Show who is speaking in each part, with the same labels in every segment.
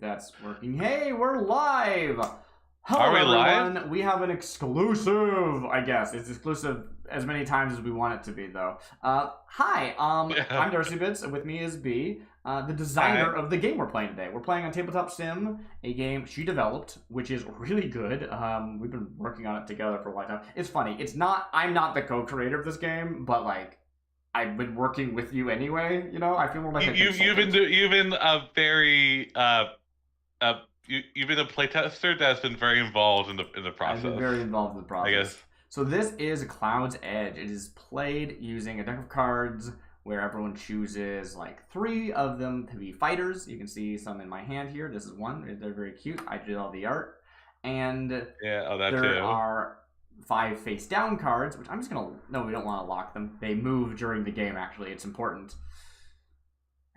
Speaker 1: that's working. Hey, we're live! Hello,
Speaker 2: Are we
Speaker 1: everyone.
Speaker 2: live?
Speaker 1: We have an exclusive, I guess. It's exclusive as many times as we want it to be, though. Hi, I'm Darcy Bits, and with me is B, the designer
Speaker 2: Hi.
Speaker 1: of the game we're playing today. We're playing on Tabletop Sim, a game she developed, which is really good. We've been working on it together for a long time. It's funny. I'm not the co-creator of this game, but, like, I've been working with you anyway, you know? I feel more like a consultant.
Speaker 2: You've been a very you've been a playtester that's been very involved in the
Speaker 1: I've been
Speaker 2: process.
Speaker 1: very involved in the
Speaker 2: I
Speaker 1: process.
Speaker 2: guess.
Speaker 1: So this is Cloud's Edge. It is played using a deck of cards where everyone chooses like 3 of them to be fighters. You can see some in my hand here. This is one. They're very cute. I did all the art. And
Speaker 2: Yeah. Oh, that
Speaker 1: there
Speaker 2: too.
Speaker 1: are 5 face down cards, which I'm just gonna... No, we don't want to lock them. They move during the game, actually. It's important.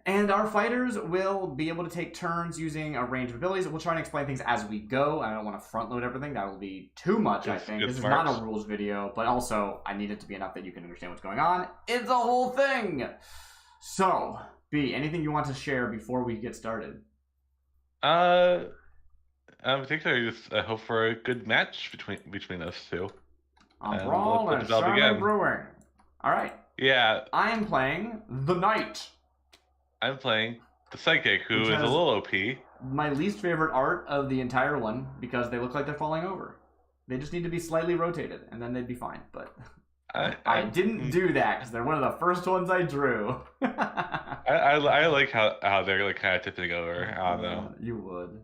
Speaker 1: And our fighters will be able to take turns using a range of abilities. We'll try and explain things as we go. I don't want to front load everything. That will be too much, I think. This is not a rules video, but also I need it to be enough that you can understand what's going on. It's a whole thing! So, B, anything you want to share before we get started?
Speaker 2: In particular, just I hope for a good match between us two.
Speaker 1: A brawl and Charlotte brewing. Alright.
Speaker 2: Yeah.
Speaker 1: I am playing the Knight.
Speaker 2: I'm playing the Psychic, who is a little OP.
Speaker 1: My least favorite art of the entire one, because they look like they're falling over. They just need to be slightly rotated, and then they'd be fine. But I didn't do that, because they're one of the first ones I drew.
Speaker 2: I like how they're like kind of tipping over. I don't know.
Speaker 1: You would.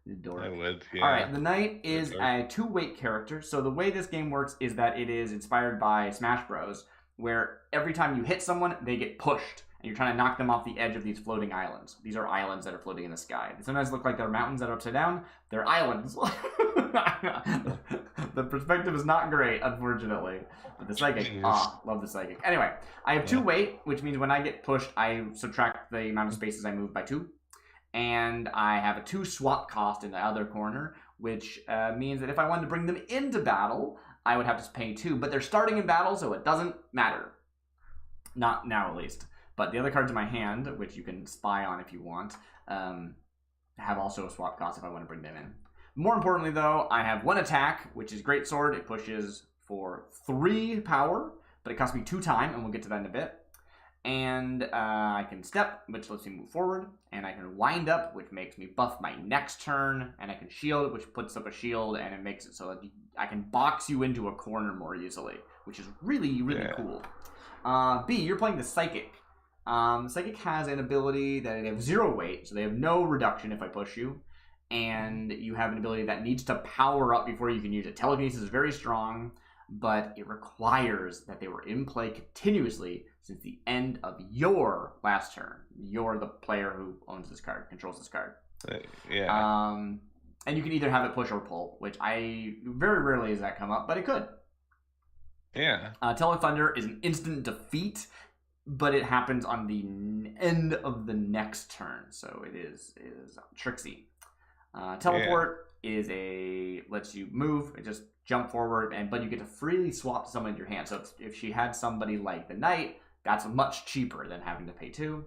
Speaker 1: You dork.
Speaker 2: I would, yeah.
Speaker 1: Alright, the Knight is a 2-weight character. So the way this game works is that it is inspired by Smash Bros., where every time you hit someone, they get pushed. And you're trying to knock them off the edge of these floating islands. These are islands that are floating in the sky. They sometimes look like they're mountains that are upside down. They're islands. The perspective is not great, unfortunately. But the Psychic, love the Psychic. Anyway, I have 2 weight, which means when I get pushed, I subtract the amount of spaces I move by 2. And I have a 2 swap cost in the other corner, which means that if I wanted to bring them into battle, I would have to pay 2. But they're starting in battle, so it doesn't matter. Not now, at least. But the other cards in my hand, which you can spy on if you want, have also a swap cost if I want to bring them in. More importantly, though, I have 1 attack, which is Great Sword. It pushes for 3 power, but it costs me 2 time, and we'll get to that in a bit. And I can step, which lets me move forward, and I can wind up, which makes me buff my next turn, and I can shield, which puts up a shield, and it makes it so that I can box you into a corner more easily, which is really, really cool. B, you're playing the Psychic. Psychic has an ability that they have 0 weight, so they have no reduction if I push you. And you have an ability that needs to power up before you can use it. Telekinesis is very strong, but it requires that they were in play continuously since the end of your last turn. You're the player who owns this card, controls this card.
Speaker 2: Yeah.
Speaker 1: And you can either have it push or pull, which very rarely has that come up, but it could.
Speaker 2: Yeah.
Speaker 1: Tele Thunder is an instant defeat, but it happens on the end of the next turn, so it is tricksy. Teleport is lets you move, it just jump forward, but you get to freely swap someone in your hand. So if she had somebody like the Knight, that's much cheaper than having to pay 2.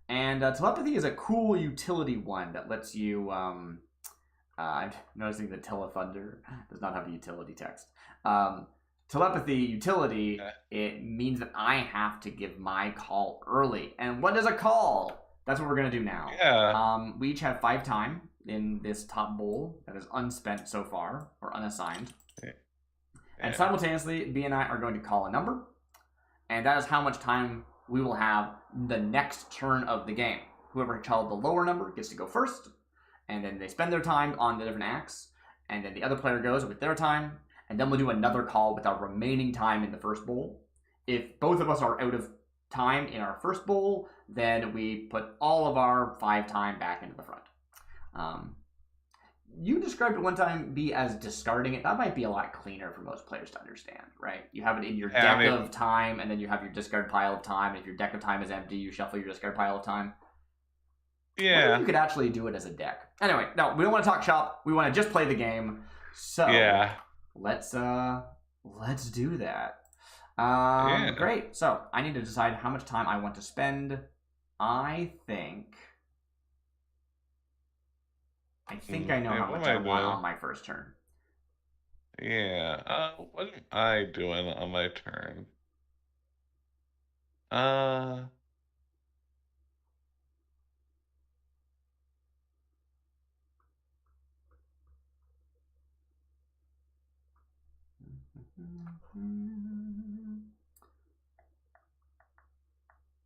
Speaker 1: And Telepathy is a cool utility one that lets you. I'm noticing that Telethunder does not have a utility text. Telepathy utility, it means that I have to give my call early. And what is a call? That's what we're going to do now.
Speaker 2: Yeah.
Speaker 1: We each have 5 time in this top bowl that is unspent so far, or unassigned. Yeah. And simultaneously, B and I are going to call a number. And that is how much time we will have the next turn of the game. Whoever called the lower number gets to go first. And then they spend their time on the different acts. And then the other player goes with their time. And then we'll do another call with our remaining time in the first bowl. If both of us are out of time in our first bowl, then we put all of our 5 time back into the front. You described it one time, B, as discarding it. That might be a lot cleaner for most players to understand, right? You have it in your deck of time, and then you have your discard pile of time. If your deck of time is empty, you shuffle your discard pile of time.
Speaker 2: Yeah.
Speaker 1: You could actually do it as a deck. Anyway, no, we don't want to talk shop. We want to just play the game. So let's do that. Great. So I need to decide how much time I want to spend. I think I think I know how
Speaker 2: what
Speaker 1: much
Speaker 2: am
Speaker 1: I
Speaker 2: I
Speaker 1: want
Speaker 2: doing?
Speaker 1: on my first turn.
Speaker 2: Yeah. What am I doing on my turn? Uh.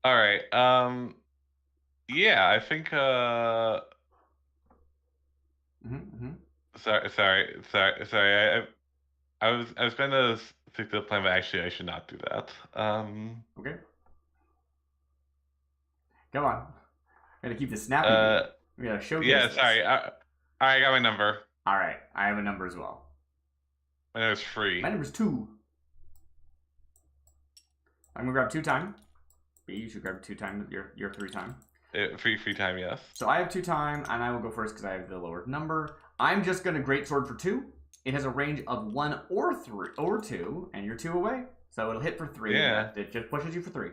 Speaker 2: All right. Yeah, I think. Sorry. I was gonna stick to the plan, but actually, I should not do that.
Speaker 1: Okay. Come on. Gotta keep this snappy,
Speaker 2: Uh.
Speaker 1: baby. We gotta showcase
Speaker 2: Yeah.
Speaker 1: this.
Speaker 2: Sorry. I got my number.
Speaker 1: All right, I have a number as well.
Speaker 2: My number's free.
Speaker 1: My number's 2. I'm gonna grab 2 time. B, you should grab 2 time. Your 3 time.
Speaker 2: Free time, yes.
Speaker 1: So I have 2 time, and I will go first because I have the lower number. I'm just gonna great sword for 2. It has a range of 1 or 3 or 2, and you're 2 away. So it'll hit for 3.
Speaker 2: Yeah.
Speaker 1: It just pushes you for 3.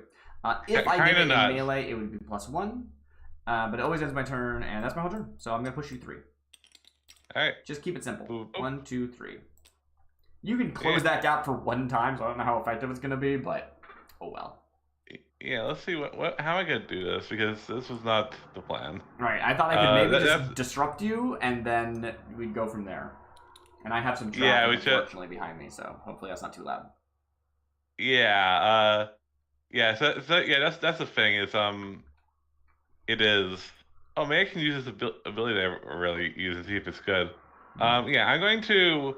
Speaker 1: If I did it in melee, it would be +1. But it always ends my turn, and that's my whole turn. So I'm gonna push you 3.
Speaker 2: All right.
Speaker 1: Just keep it simple.
Speaker 2: Ooh.
Speaker 1: 1, 2, 3. You can close that gap for 1 time, so I don't know how effective it's gonna be, but oh well.
Speaker 2: Yeah, let's see how am I gonna do this, because this was not the plan.
Speaker 1: Right, I thought I could maybe just disrupt you, and then we'd go from there. And I have some traffic, unfortunately, behind me, so hopefully that's not too loud.
Speaker 2: Yeah, yeah. So yeah, that's the thing is it is. Oh, maybe I can use this ability that I really use and see if it's good. Yeah, I'm going to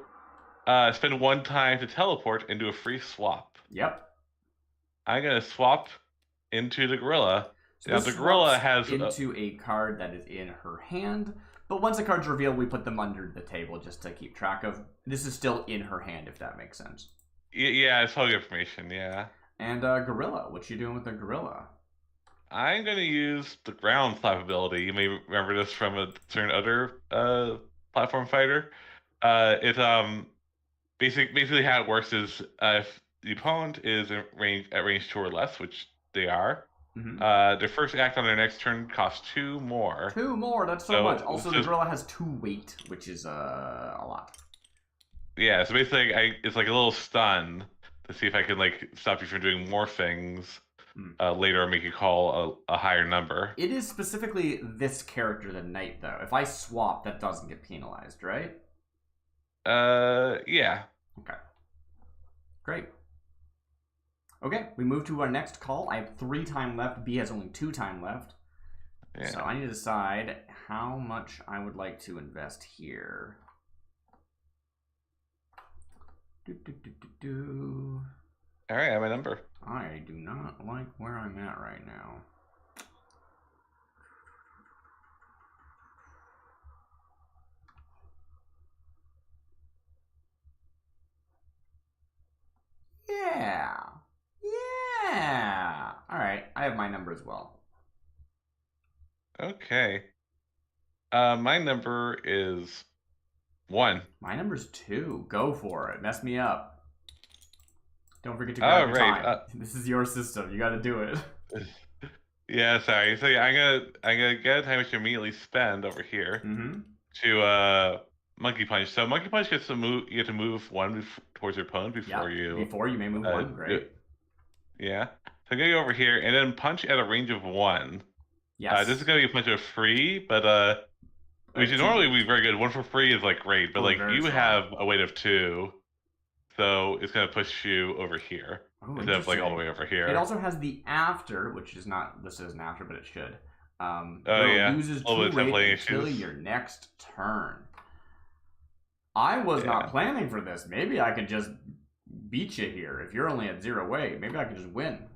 Speaker 2: spend 1 time to teleport and do a free swap.
Speaker 1: Yep.
Speaker 2: I'm gonna swap into the gorilla.
Speaker 1: So now the gorilla has into a card that is in her hand, but once the card's revealed, we put them under the table just to keep track of. This is still in her hand, if that makes sense.
Speaker 2: Yeah, it's public information. Yeah.
Speaker 1: And gorilla, what you doing with the gorilla?
Speaker 2: I'm gonna use the ground flap ability. You may remember this from a certain other platform fighter. It's basically how it works is if the opponent is at range 2 or less, which they are, their first act on their next turn costs 2 more.
Speaker 1: 2 more, that's so much. Also, the gorilla has 2 weight, which is a lot.
Speaker 2: Yeah, so basically, it's like a little stun to see if I can like stop you from doing more things later, or make you call a higher number.
Speaker 1: It is specifically this character, the knight, though. If I swap, that doesn't get penalized, right?
Speaker 2: Yeah.
Speaker 1: Okay. Great. Okay, we move to our next call. I have 3 time left. B has only 2 time left. Yeah. So I need to decide how much I would like to invest here.
Speaker 2: All right, I have my number.
Speaker 1: I do not like where I'm at right now. Yeah. Yeah. All right, I have my number as well.
Speaker 2: Okay. My number is 1.
Speaker 1: My number's 2. Go for it. Mess me up. Don't forget to grab your time. This is your system. You got to do it.
Speaker 2: Yeah, sorry. So yeah, I'm gonna get a time which you immediately spend over here to monkey punch. So monkey punch gets to move. You get to move 1 towards your opponent before you.
Speaker 1: Before you may move 1. Great.
Speaker 2: Yeah. So I'm gonna go over here and then punch at a range of 1.
Speaker 1: Yes.
Speaker 2: This is gonna be a punch of free, but which would normally be very good. 1 for free is like great, but like you have a weight of 2, so it's gonna push you over here instead of like all the way over here.
Speaker 1: It also has the after, which is not listed as an after, but it should. Uses 2 weight until your next turn. I was not planning for this. Maybe I could just beat you here. If you're only at 0 weight, maybe I could just win.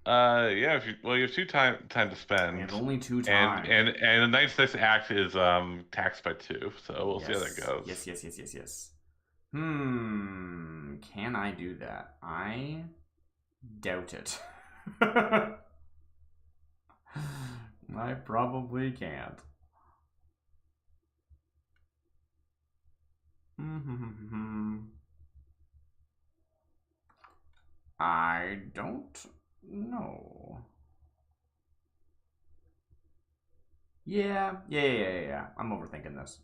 Speaker 2: Yeah. You have 2 time to spend.
Speaker 1: And only 2 times.
Speaker 2: And the knight's next act is taxed by 2. So we'll see how that goes.
Speaker 1: Yes. Can I do that? I doubt it. I probably can't. I don't know. Yeah. I'm overthinking this.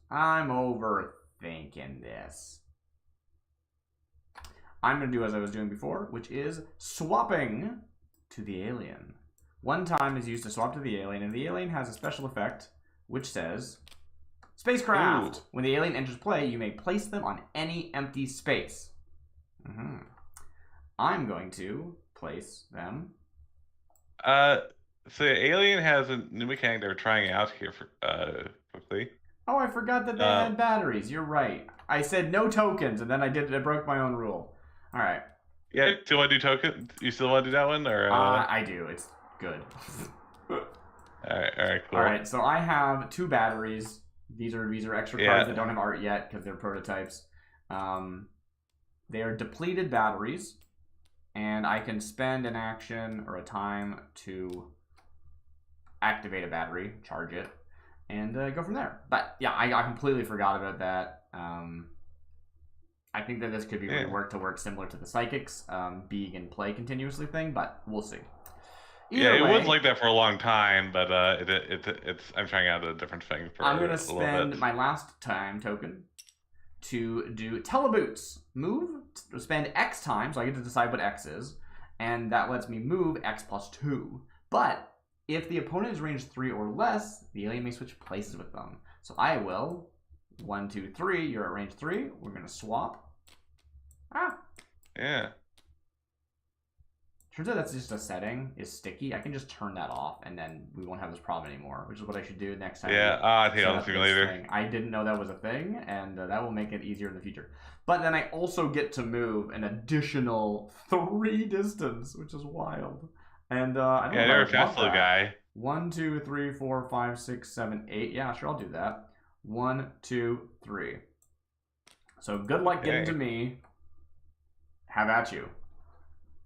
Speaker 1: I'm going to do as I was doing before, which is swapping to the alien. One time is used to swap to the alien, and the alien has a special effect which says spacecraft. Ooh. When the alien enters play, you may place them on any empty space. I'm going to place them.
Speaker 2: So the alien has a new mechanic they're trying out here for quickly.
Speaker 1: Oh, I forgot that they had batteries. You're right. I said no tokens, and then I broke my own rule. All right.
Speaker 2: Yeah. Do you want to do token? You still want to do that one, or?
Speaker 1: I do. It's good.
Speaker 2: All right, cool.
Speaker 1: All right, so I have 2 batteries. These are extra cards that don't have art yet because they're prototypes. They are depleted batteries, and I can spend an action or a time to activate a battery, charge it, and go from there. But yeah, I completely forgot about that. I think that this could be reworked to work similar to the Psychics being in play continuously thing, but we'll see.
Speaker 2: It was like that for a long time, but it's I'm trying out a different thing for
Speaker 1: I'm gonna spend my last time token to do teleboots. Move, spend X time, so I get to decide what X is, and that lets me move X plus 2. But if the opponent is range 3 or less, the alien may switch places with them. So I will 1, 2, 3. You're at range 3. We're gonna swap.
Speaker 2: Yeah.
Speaker 1: Turns out that's just a setting, is sticky. I can just turn that off, and then we won't have this problem anymore, which is what I should do next time.
Speaker 2: Yeah, I think on the simulator.
Speaker 1: I didn't know that was a thing, and that will make it easier in the future. But then I also get to move an additional 3 distance, which is wild. And I don't know.
Speaker 2: You're a fast little guy.
Speaker 1: 1, 2, 3, 4, 5, 6, 7, 8. Yeah, sure, I'll do that. 1, 2, 3. So good luck getting to me. Have at you.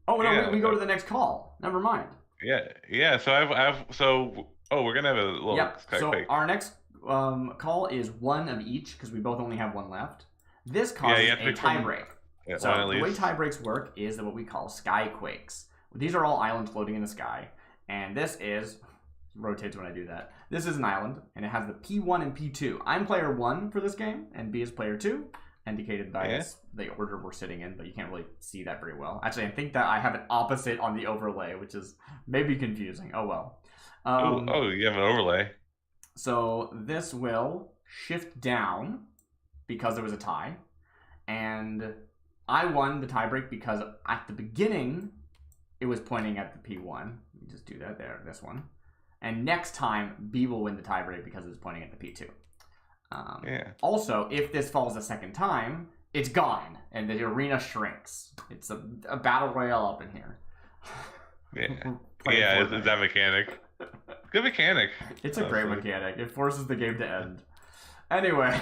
Speaker 1: Oh no, we go to the next call. Never mind.
Speaker 2: Yeah. So we're gonna have a little.
Speaker 1: Yep. So our next call is 1 of each because we both only have 1 left. This causes a tie break. So the way tie breaks work is what we call skyquakes. These are all islands floating in the sky, and this is rotates when I do that. This is an island, and it has the P1 and P2. I'm player 1 for this game, and B is player 2. Indicated by the order we're sitting in, but you can't really see that very well. Actually, I think that I have an opposite on the overlay, which is maybe confusing. Oh well.
Speaker 2: You have an overlay.
Speaker 1: So this will shift down because there was a tie, and I won the tiebreak because at the beginning it was pointing at the P1. Let me just do that there, this one. And next time B will win the tiebreak because it's pointing at the P2. Also, if this falls a second time, it's gone, and the arena shrinks. It's a battle royale up in here.
Speaker 2: Is that mechanic? Good mechanic.
Speaker 1: It's a great mechanic. It forces the game to end. Anyway.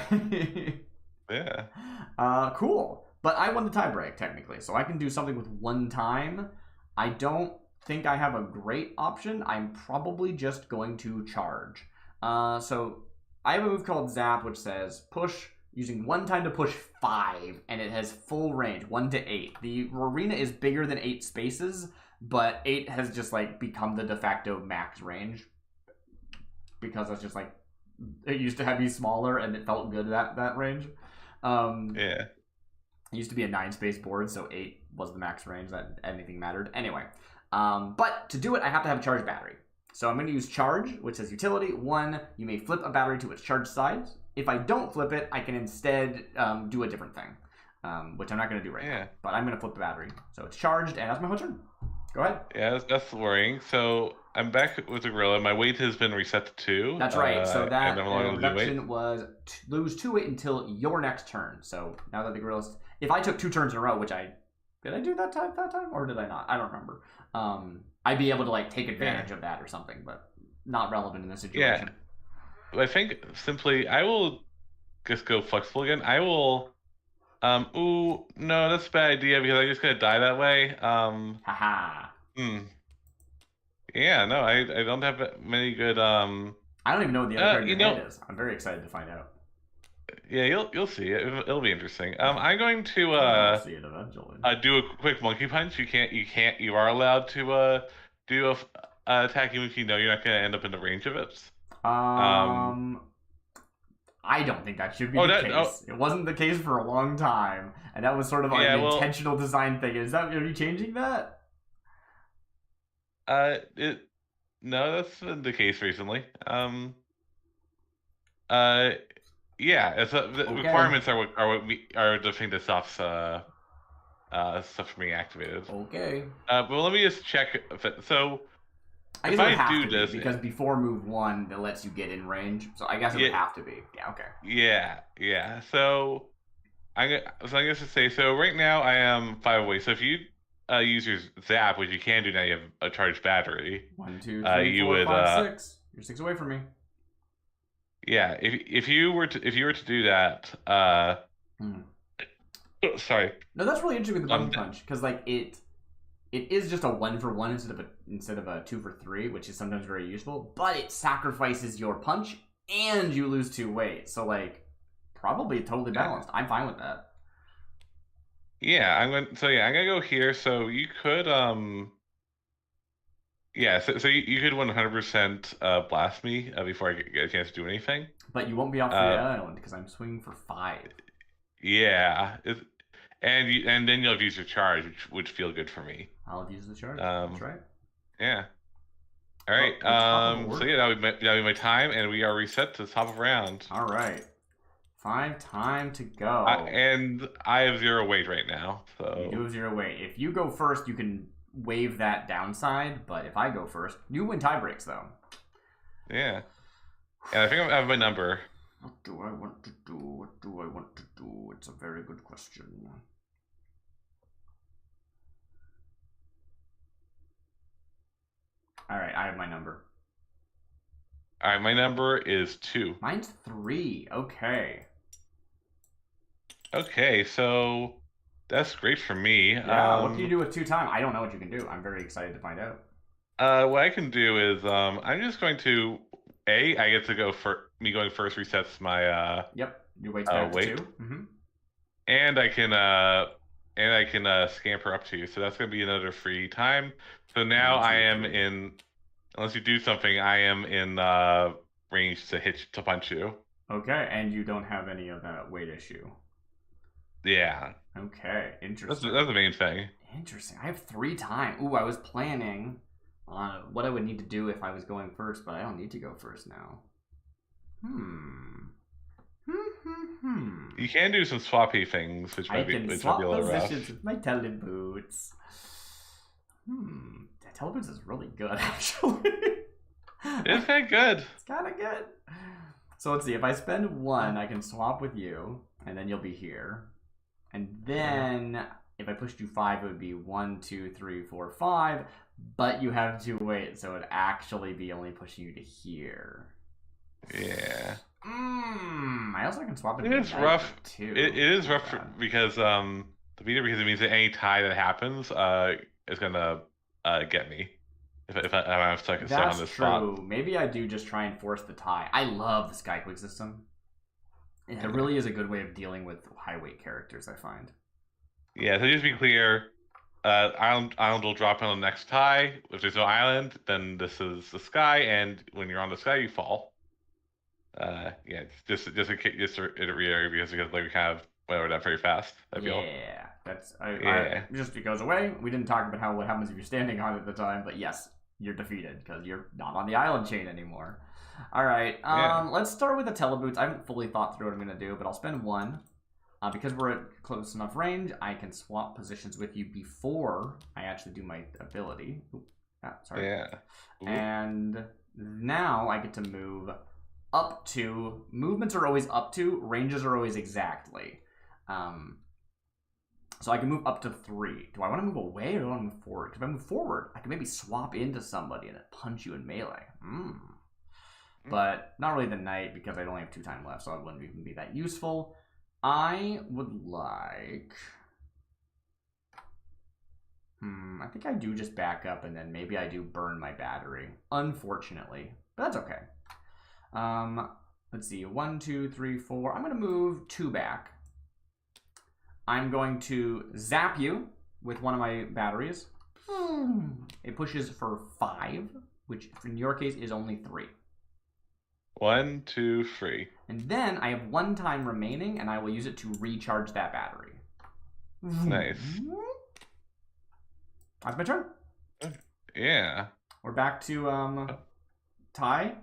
Speaker 1: Cool. But I won the tiebreak, technically, so I can do something with 1 time. I don't think I have a great option. I'm probably just going to charge. So I have a move called Zap, which says push using 1 time to push 5, and it has full range, 1 to 8. The arena is bigger than 8 spaces, but 8 has just like become the de facto max range because it's just like it used to be smaller and it felt good that range. It used to be a 9 space board, so 8 was the max range that anything mattered. Anyway, but to do it, I have to have a charged battery. So I'm going to use charge, which says utility. 1, you may flip a battery to its charged side. If I don't flip it, I can instead do a different thing, which I'm not going to do right now. But I'm going to flip the battery. So it's charged, and that's my whole turn. Go ahead.
Speaker 2: Yeah, that's worrying. So I'm back with the gorilla. My weight has been reset to 2.
Speaker 1: That's right. So that reduction was lose 2 weight until your next turn. So now that the gorilla's... If I took 2 turns in a row, which Did I do that time, or did I not? I don't remember. I'd be able to like take advantage of that or something, but not relevant in this situation.
Speaker 2: Yeah. I think simply I will just go flexible again. I will ooh, no, that's a bad idea because I'm just gonna die that way.
Speaker 1: Haha.
Speaker 2: Yeah, no, I don't have many good
Speaker 1: I don't even know what the other card in your hand is. I'm very excited to find out.
Speaker 2: Yeah, you'll see it. It'll be interesting. I'm going to
Speaker 1: see it eventually.
Speaker 2: Do a quick monkey punch. You are allowed to do a attack even if you know you're not gonna end up in the range of it.
Speaker 1: I don't think that should be
Speaker 2: Oh,
Speaker 1: the
Speaker 2: that
Speaker 1: case. It wasn't the case for a long time, and that was sort of an intentional design thing. Are you changing that?
Speaker 2: No, that's been the case recently. Uh, yeah, the requirements are are the thing that stops stuff from being activated.
Speaker 1: Okay.
Speaker 2: But let me just check. So
Speaker 1: I guess it would have to be, because before move 1, that lets you get in range. So I guess it would have to be. Yeah. Okay.
Speaker 2: Yeah. So I'm gonna say, so right now I am 5 away. So if you use your zap, which you can do now, you have a charged battery.
Speaker 1: 1, 2, 3, 4, 5, 6. You're 6 away from me.
Speaker 2: Yeah. If you were to do that, sorry.
Speaker 1: No, that's really interesting with the button punch, because like it is just a 1-for-1 instead of a 2-for-3, which is sometimes very useful. But it sacrifices your punch and you lose 2 weight. So like, probably totally balanced. I'm fine with that.
Speaker 2: Yeah, I'm gonna go here. So you could yeah, so you could 100% blast me before I get a chance to do anything.
Speaker 1: But you won't be off the island because I'm swinging for 5.
Speaker 2: Yeah, and then you'll have used your charge, which would feel good for me.
Speaker 1: I'll have used the charge. That's right.
Speaker 2: Yeah. All right. So yeah, that'll be my time, and we are reset to the top of round.
Speaker 1: All right. 5 time to go.
Speaker 2: And I have 0 weight right now. So
Speaker 1: you do have 0 weight. If you go first, you can waive that downside. But if I go first, you win tie breaks though.
Speaker 2: Yeah. And I think I have my number.
Speaker 1: What do I want to do? What do I want to do? It's a very good question. All right, I have my number.
Speaker 2: All right, my number is 2.
Speaker 1: Mine's 3. Okay.
Speaker 2: Okay, so that's great for me.
Speaker 1: Yeah, what can you do with 2 time? I don't know what you can do. I'm very excited to find out.
Speaker 2: What I can do is I'm just going to I get to go for me going first resets my
Speaker 1: Yep, your weight's back to 2.
Speaker 2: And I can scamper up to you. So that's gonna be another free time. So now I am in, unless you do something, I am in range to punch you.
Speaker 1: Okay, and you don't have any of that weight issue.
Speaker 2: Yeah.
Speaker 1: Okay, interesting.
Speaker 2: That's the main thing.
Speaker 1: Interesting. I have 3 time. Ooh, I was planning on what I would need to do if I was going first, but I don't need to go first now.
Speaker 2: You can do some swappy things, which might be really rough. I can swap positions
Speaker 1: with my teleboots. That teleboots is really good, actually.
Speaker 2: It's kind of good.
Speaker 1: It's kind of good. So let's see. If I spend 1, I can swap with you, and then you'll be here. And then if I pushed you 5, it would be 1, 2, 3, 4, 5. But you have 2 weight, so it would actually be only pushing you to here.
Speaker 2: Yeah.
Speaker 1: I also can swap it.
Speaker 2: It is rough too. It is rough because the beater, because it means that any tie that happens is gonna get me if I'm stuck on this spot.
Speaker 1: That's true. Maybe I do just try and force the tie. I love the Skyquake system. It really is a good way of dealing with high weight characters, I find.
Speaker 2: Yeah, so just to be clear, island will drop on the next tie. If there's no island, then this is the sky, and when you're on the sky, you fall. Yeah, just to reiterate, because like we kind of went over that very fast. I feel.
Speaker 1: Yeah, I just it goes away. We didn't talk about what happens if you're standing on it at the time, but yes, you're defeated because you're not on the island chain anymore. All right, let's start with the teleboots. I haven't fully thought through what I'm gonna do, but I'll spend 1. Because we're at close enough range, I can swap positions with you before I actually do my ability. Sorry.
Speaker 2: Yeah.
Speaker 1: And now I get to move up to. Movements are always up to. Ranges are always exactly. So I can move up to 3. Do I want to move away or do I want to move forward? Because if I move forward, I can maybe swap into somebody and then punch you in melee. But not really the knight because I only have 2 time left, so it wouldn't even be that useful. I would like... I think I do just back up and then maybe I do burn my battery. Unfortunately. But that's okay. Let's see. 1, 2, 3, 4. I'm going to move 2 back. I'm going to zap you with one of my batteries. It pushes for 5, which in your case is only 3.
Speaker 2: 1, 2, 3.
Speaker 1: And then I have 1 time remaining, and I will use it to recharge that battery.
Speaker 2: Nice.
Speaker 1: That's my turn.
Speaker 2: Yeah.
Speaker 1: We're back to tie.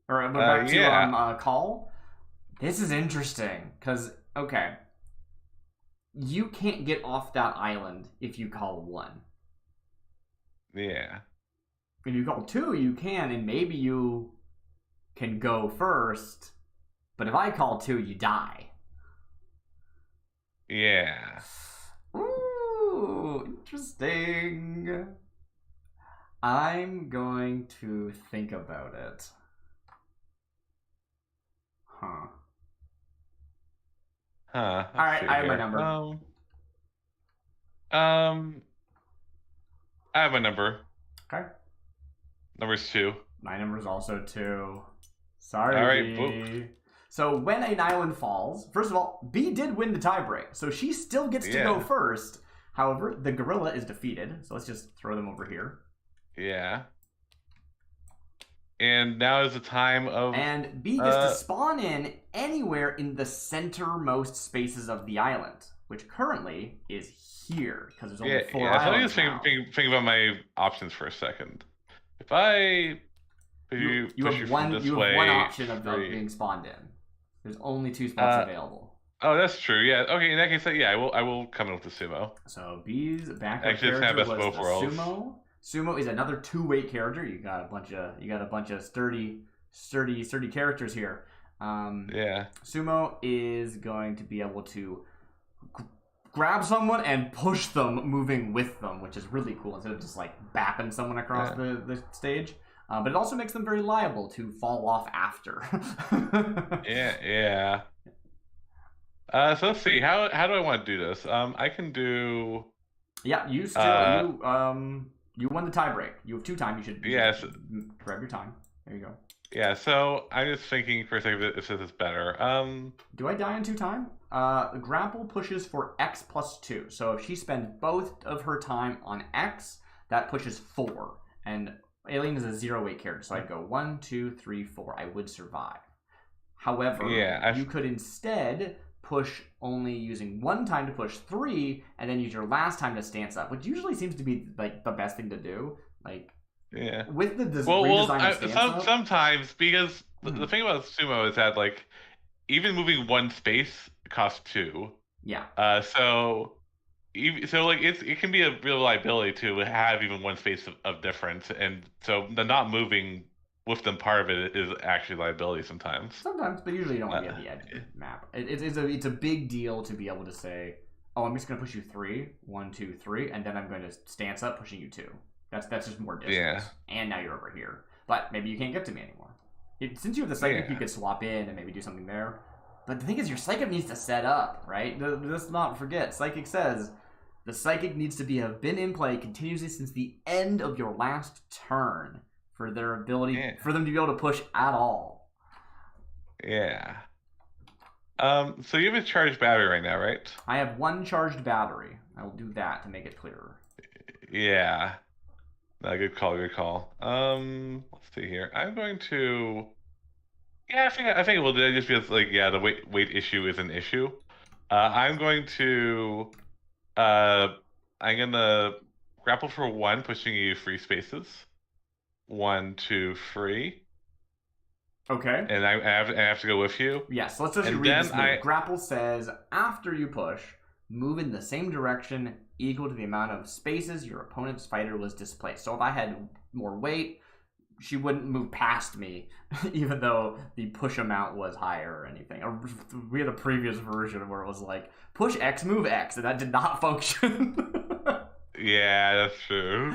Speaker 1: Or we're back to call. This is interesting, because, okay. You can't get off that island if you call 1.
Speaker 2: Yeah.
Speaker 1: If you call 2, you can, and maybe you can go first. But if I call 2, you die.
Speaker 2: Yeah.
Speaker 1: Ooh, interesting. I'm going to think about it. Huh.
Speaker 2: Huh.
Speaker 1: All right, I have my number.
Speaker 2: I have a number.
Speaker 1: Okay.
Speaker 2: Number's 2.
Speaker 1: My number is also 2. Sorry,
Speaker 2: All right,
Speaker 1: B. So when an island falls, first of all, B did win the tiebreak, so she still gets to go first. However, the gorilla is defeated, so let's just throw them over here.
Speaker 2: Yeah. And now is the time of...
Speaker 1: And B gets to spawn in anywhere in the centermost spaces of the island, which currently is here, because there's only 4 islands.
Speaker 2: So let me just think about my options for a second. If I
Speaker 1: you have one option of being spawned in. There's only 2 spots available.
Speaker 2: Oh, that's true. Yeah. Okay. In that case, yeah, I will come in with the sumo.
Speaker 1: So B's backup character was the
Speaker 2: worlds.
Speaker 1: sumo. Sumo is another 2-weight character. You got a bunch of sturdy characters here.
Speaker 2: Yeah.
Speaker 1: Sumo is going to be able to grab someone and push them, moving with them, which is really cool instead of just like bapping someone across the stage. But it also makes them very liable to fall off after.
Speaker 2: Yeah. So let's see. How do I want to do this? I can do.
Speaker 1: Yeah, you still you won the tiebreak. You have 2 time. You should grab your time. There you go.
Speaker 2: Yeah. So I'm just thinking for a second if this is better.
Speaker 1: Do I die in 2 time? Grapple pushes for X plus 2. So if she spends both of her time on X, that pushes 4. And Alien is a 0-weight character, so I'd go 1, 2, 3, 4. I would survive. However, you could instead push only using 1 time to push 3, and then use your last time to stance up, which usually seems to be like the best thing to do. Like, with the redesign of stance up.
Speaker 2: Sometimes, because the thing about sumo is that like even moving 1 space costs 2.
Speaker 1: Yeah.
Speaker 2: So like it can be a real liability to have even 1 space of difference, and so the not moving with them part of it is actually liability sometimes.
Speaker 1: Sometimes, but usually you don't want to be at the edge of the map. It's a big deal to be able to say, oh, I'm just going to push you 3, 1, 2, 3, and then I'm going to stance up pushing you 2. That's just more distance.
Speaker 2: Yeah.
Speaker 1: And now you're over here. But maybe you can't get to me anymore. Since you have the psychic, you could swap in and maybe do something there. But the thing is, your psychic needs to set up, right? Let's not forget, psychic says the psychic needs to have been in play continuously since the end of your last turn for their ability for them to be able to push at all.
Speaker 2: Yeah. So you have a charged battery right now, right?
Speaker 1: I have 1 charged battery. I will do that to make it clearer.
Speaker 2: Yeah. No, good call. Let's see here. I'm going to. Yeah, I think it will do. Just because, like, the weight issue is an issue. I'm going to. I'm gonna grapple for 1, pushing you 3 spaces. 1, 2, 3.
Speaker 1: Okay.
Speaker 2: And I have to go with you.
Speaker 1: Yes. Let's just read this move. Grapple says after you push, move in the same direction equal to the amount of spaces your opponent's fighter was displaced. So if I had more weight, she wouldn't move past me, even though the push amount was higher or anything. We had a previous version where it was like, push X, move X, and that did not function.
Speaker 2: Yeah, that's true.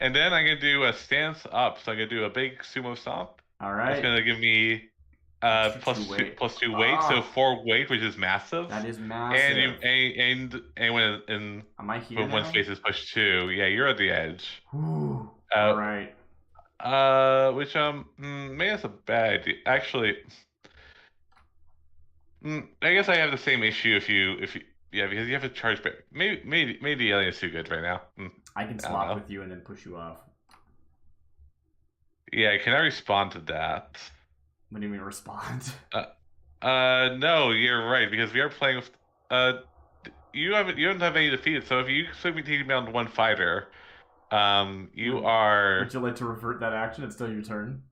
Speaker 2: And then I'm going to do a stance up. So I'm going to do a big sumo stomp.
Speaker 1: All right.
Speaker 2: It's going to give me plus two weight, so 4 weight, which is massive.
Speaker 1: That is massive.
Speaker 2: And when
Speaker 1: am I here
Speaker 2: when 1 space is pushed 2, yeah, you're at the edge.
Speaker 1: Ooh. All right.
Speaker 2: Which maybe that's a bad idea. Actually, I guess I have the same issue if you because you have to charge back. Maybe the alien is too good right now.
Speaker 1: I can swap with you and then push you off.
Speaker 2: Yeah, can I respond to that?
Speaker 1: What do you mean respond?
Speaker 2: Uh, no, you're right because we are playing with. You don't have any defeated, so if you simply take down to one fighter, you
Speaker 1: would
Speaker 2: are.
Speaker 1: Would you like to revert that action? It's still your turn.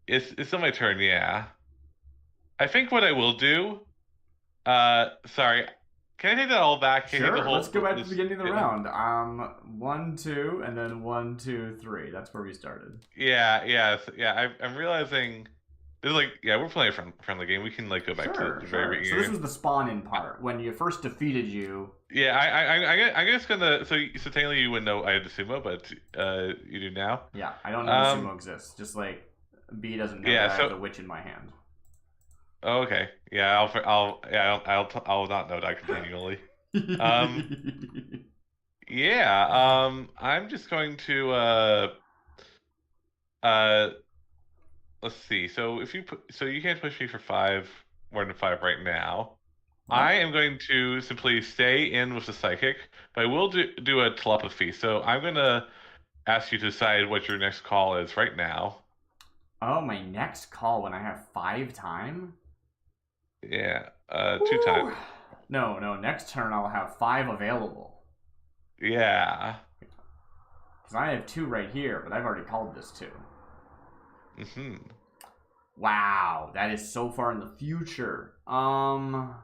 Speaker 2: It's still my turn, yeah. I think what I will do. Sorry, can I take that all back? Can I take the
Speaker 1: Sure. Let's go
Speaker 2: whole
Speaker 1: back to the
Speaker 2: this?
Speaker 1: beginning of the round. 1, 2, and then 1, 2, 3. That's where we started.
Speaker 2: Yeah, yeah, yeah. I'm realizing. There's like, yeah, we're playing a friendly game. We can like go back to
Speaker 1: Sure,
Speaker 2: the very
Speaker 1: sure. So this
Speaker 2: beginning.
Speaker 1: was the spawn-in part when you first defeated you.
Speaker 2: Yeah, I'm just gonna. So technically you wouldn't know I had the sumo, but you do now.
Speaker 1: Yeah, I don't know the
Speaker 2: Um,
Speaker 1: sumo exists. Just like B doesn't know that
Speaker 2: yeah.
Speaker 1: I have
Speaker 2: So
Speaker 1: the witch in my hand.
Speaker 2: oh, okay. Yeah, yeah, I'll not know that continually. Um, yeah. I'm just going to uh let's see. So if you put, so you can't push me for five more than five right now. I
Speaker 1: What?
Speaker 2: am going to simply stay in with the psychic, but I will do a telepathy. So I'm gonna ask you to decide what your next call is right now.
Speaker 1: Oh, my next call when I have 5 time?
Speaker 2: Yeah, two
Speaker 1: Woo!
Speaker 2: time.
Speaker 1: No, no, next turn I'll have 5 available.
Speaker 2: Yeah.
Speaker 1: Because I have 2 right here, but I've already called this 2.
Speaker 2: Hmm.
Speaker 1: Wow, that is so far in the future. I'm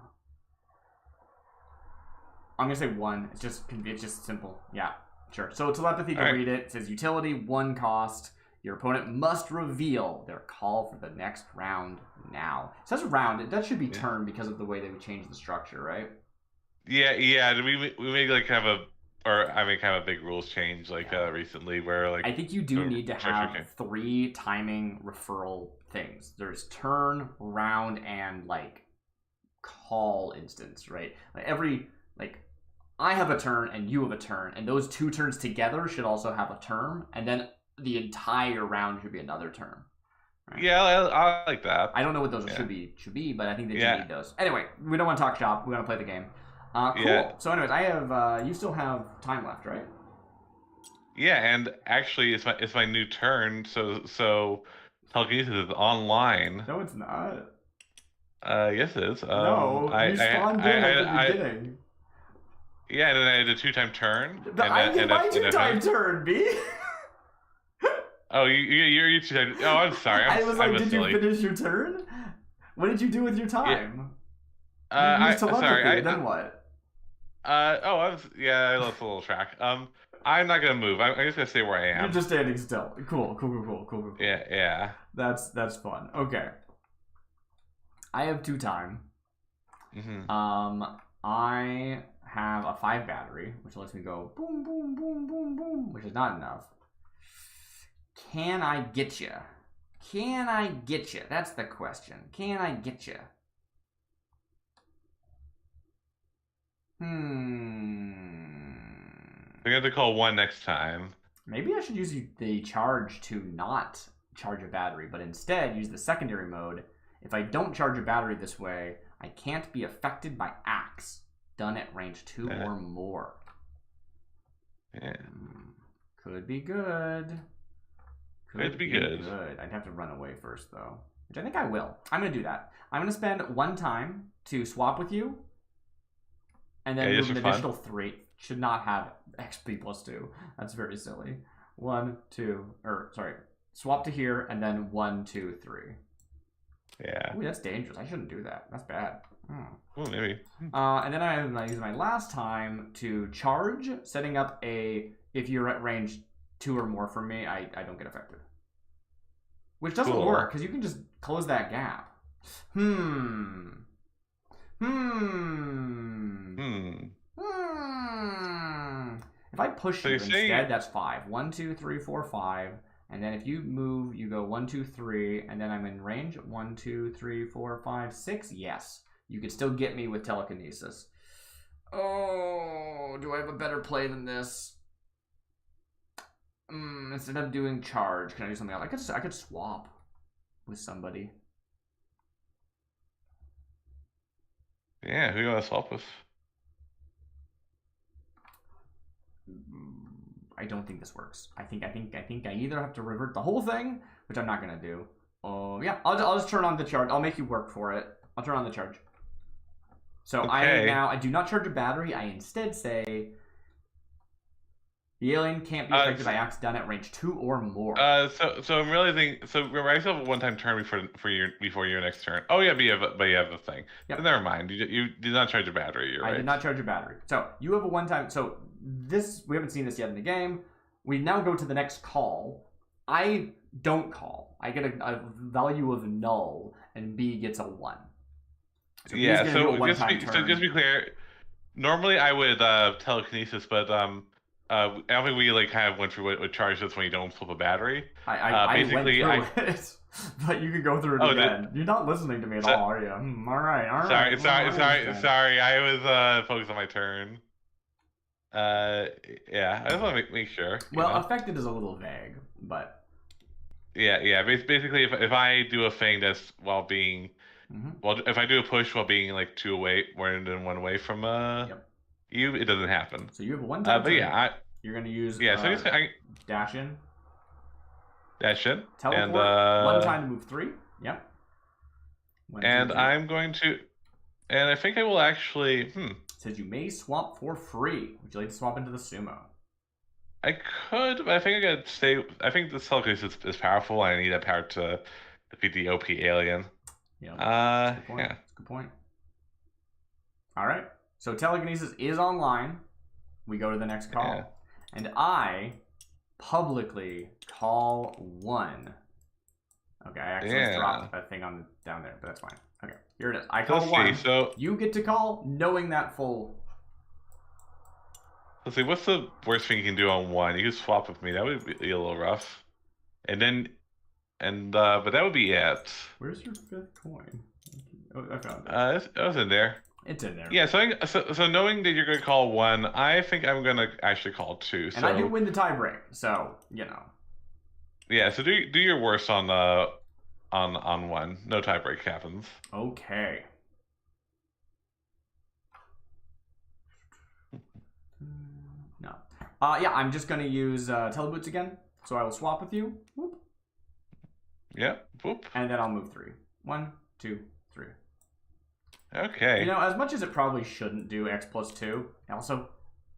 Speaker 1: gonna say 1. It's just simple. Yeah, sure. So telepathy
Speaker 2: All
Speaker 1: to
Speaker 2: right.
Speaker 1: read it says utility 1 cost. Your opponent must reveal their call for the next round now. It says round. That should be
Speaker 2: Yeah.
Speaker 1: turn because of the way that we changed the structure, right?
Speaker 2: Yeah, yeah. We make like kind of a, or I mean, kind of a big rules change like
Speaker 1: Yeah.
Speaker 2: recently where like
Speaker 1: I think you do
Speaker 2: the
Speaker 1: need to
Speaker 2: structure
Speaker 1: have
Speaker 2: came.
Speaker 1: 3 timing referral things. There's turn, round, and like call instance, right? Like every like I have a turn and you have a turn, and those 2 turns together should also have a term, and then the entire round should be another term. Right?
Speaker 2: Yeah, I like that.
Speaker 1: I don't know what those
Speaker 2: Yeah.
Speaker 1: should be, but I think that you
Speaker 2: Yeah.
Speaker 1: need those. Anyway, we don't want to talk shop. We want to play the game.
Speaker 2: Yeah.
Speaker 1: Cool. So, anyways, I have you still have time left, right?
Speaker 2: Yeah, and actually it's my new turn, so telekinesis is online.
Speaker 1: No, it's not.
Speaker 2: Yes it is.
Speaker 1: No, you spawned in at the
Speaker 2: I
Speaker 1: beginning.
Speaker 2: yeah, and then I did a two-time turn, and
Speaker 1: I did my
Speaker 2: and
Speaker 1: 2 time turn, B.
Speaker 2: oh, you're two-time. Oh, I'm sorry.
Speaker 1: I was
Speaker 2: I'm
Speaker 1: like,
Speaker 2: a
Speaker 1: did you
Speaker 2: silly.
Speaker 1: finish your turn? What did you do with your
Speaker 2: Yeah.
Speaker 1: time? You used telepathy. Then what?
Speaker 2: Oh, yeah, I lost a little track. I'm not gonna move. I'm just gonna stay where I
Speaker 1: You're
Speaker 2: am.
Speaker 1: just standing still. Cool.
Speaker 2: Yeah, yeah.
Speaker 1: That's fun. Okay. I have 2 time.
Speaker 2: Hmm.
Speaker 1: I have a 5 battery, which lets me go boom, boom, boom, boom, boom, which is not enough. Can I get you? Can I get you? That's the question. Can I get you?
Speaker 2: We have to call one next time.
Speaker 1: Maybe I should use the charge to not charge a battery, but instead use the secondary mode. If I don't charge a battery this way, I can't be affected by axe. Done at range 2 or more.
Speaker 2: Yeah.
Speaker 1: Could be good.
Speaker 2: Could be good.
Speaker 1: I'd have to run away first, though. Which I think I will. I'm going to do that. I'm going to spend 1 time to swap with you. And then move an additional 3. Should not have XP plus 2. That's very silly. 1, 2, or sorry. Swap to here, and then 1, 2, 3.
Speaker 2: Yeah.
Speaker 1: Ooh, that's dangerous. I shouldn't do that. That's bad.
Speaker 2: Oh, maybe.
Speaker 1: And then I use my last time to charge, setting up a if you're at range 2 or more from me, I don't get affected. Which doesn't work, because you can just close that gap. If I push you instead, that's 5. 1, 2, 3, 4, 5. And then if you move, you go 1, 2, 3, and then I'm in range. 1, 2, 3, 4, 5, 6. Yes. You could still get me with telekinesis. Oh, do I have a better play than this? Instead of doing charge, can I do something else? I could swap with somebody.
Speaker 2: Yeah, who you want to swap with?
Speaker 1: I don't think this works. I think I either have to revert the whole thing, which I'm not gonna do. Oh yeah, I'll just turn on the charge. I'll make you work for it. I'll turn on the charge. So
Speaker 2: Okay.
Speaker 1: I do not charge a battery. I instead say the alien can't be affected by acts done at range 2 or more.
Speaker 2: So I'm realizing. So remember, I still have a one-time turn before your next turn. Oh yeah, but you have the thing.
Speaker 1: Yep.
Speaker 2: So never mind. You did not charge a battery. You're right.
Speaker 1: I did not charge a battery. So you have a one-time. So this we haven't seen this yet in the game. We now go to the next call. I don't call. I get a value of null, and B gets a 1.
Speaker 2: So yeah. So just be clear. Normally I would telekinesis, but I don't think we like kind of went through what charge this when you don't flip a battery.
Speaker 1: I went through it, but you can go through it again. You're not listening to me at all, are you? All right.
Speaker 2: Sorry. I was focused on my turn. Yeah. I just want to make sure.
Speaker 1: Well, affected is a little vague, but
Speaker 2: yeah. Basically, if I do a thing that's while being, well, if I do a push while being like 2 away, more than 1 away from you, it doesn't happen.
Speaker 1: So you have a one-time.
Speaker 2: But yeah,
Speaker 1: you're gonna use
Speaker 2: so
Speaker 1: dash in.
Speaker 2: Dash in.
Speaker 1: Teleport. And, 1 time to move 3. Yep.
Speaker 2: And I'm going to, and I think I will actually.
Speaker 1: It says you may swap for free. Would you like to swap into the sumo?
Speaker 2: I could, but I think I gotta stay. I think the telekinesis is powerful. I need that power to defeat the OP alien.
Speaker 1: Yeah. That's a good point.
Speaker 2: Yeah.
Speaker 1: That's a good point. All right. So telekinesis is online. We go to the next call, and I publicly call 1. Okay, I actually dropped that thing on down there, but that's fine. Okay, here it is. I call 1. So you get to call, knowing that full.
Speaker 2: Let's see. What's the worst thing you can do on 1? You can swap with me. That would be a little rough. And then, but that would be it.
Speaker 1: Where's your 5th coin? Oh, I found
Speaker 2: it. It was in there.
Speaker 1: It's in there.
Speaker 2: Yeah, so knowing that you're gonna call 1, I think I'm gonna actually call 2.
Speaker 1: And I do win the tiebreak, so you know.
Speaker 2: Yeah, so do your worst on 1. No tiebreak happens.
Speaker 1: Okay. No. Yeah, I'm just gonna use teleboots again. So I will swap with you. Whoop.
Speaker 2: Yeah. Whoop.
Speaker 1: And then I'll move 3. 1, 2, 3.
Speaker 2: Okay.
Speaker 1: You know, as much as it probably shouldn't do X plus 2, it also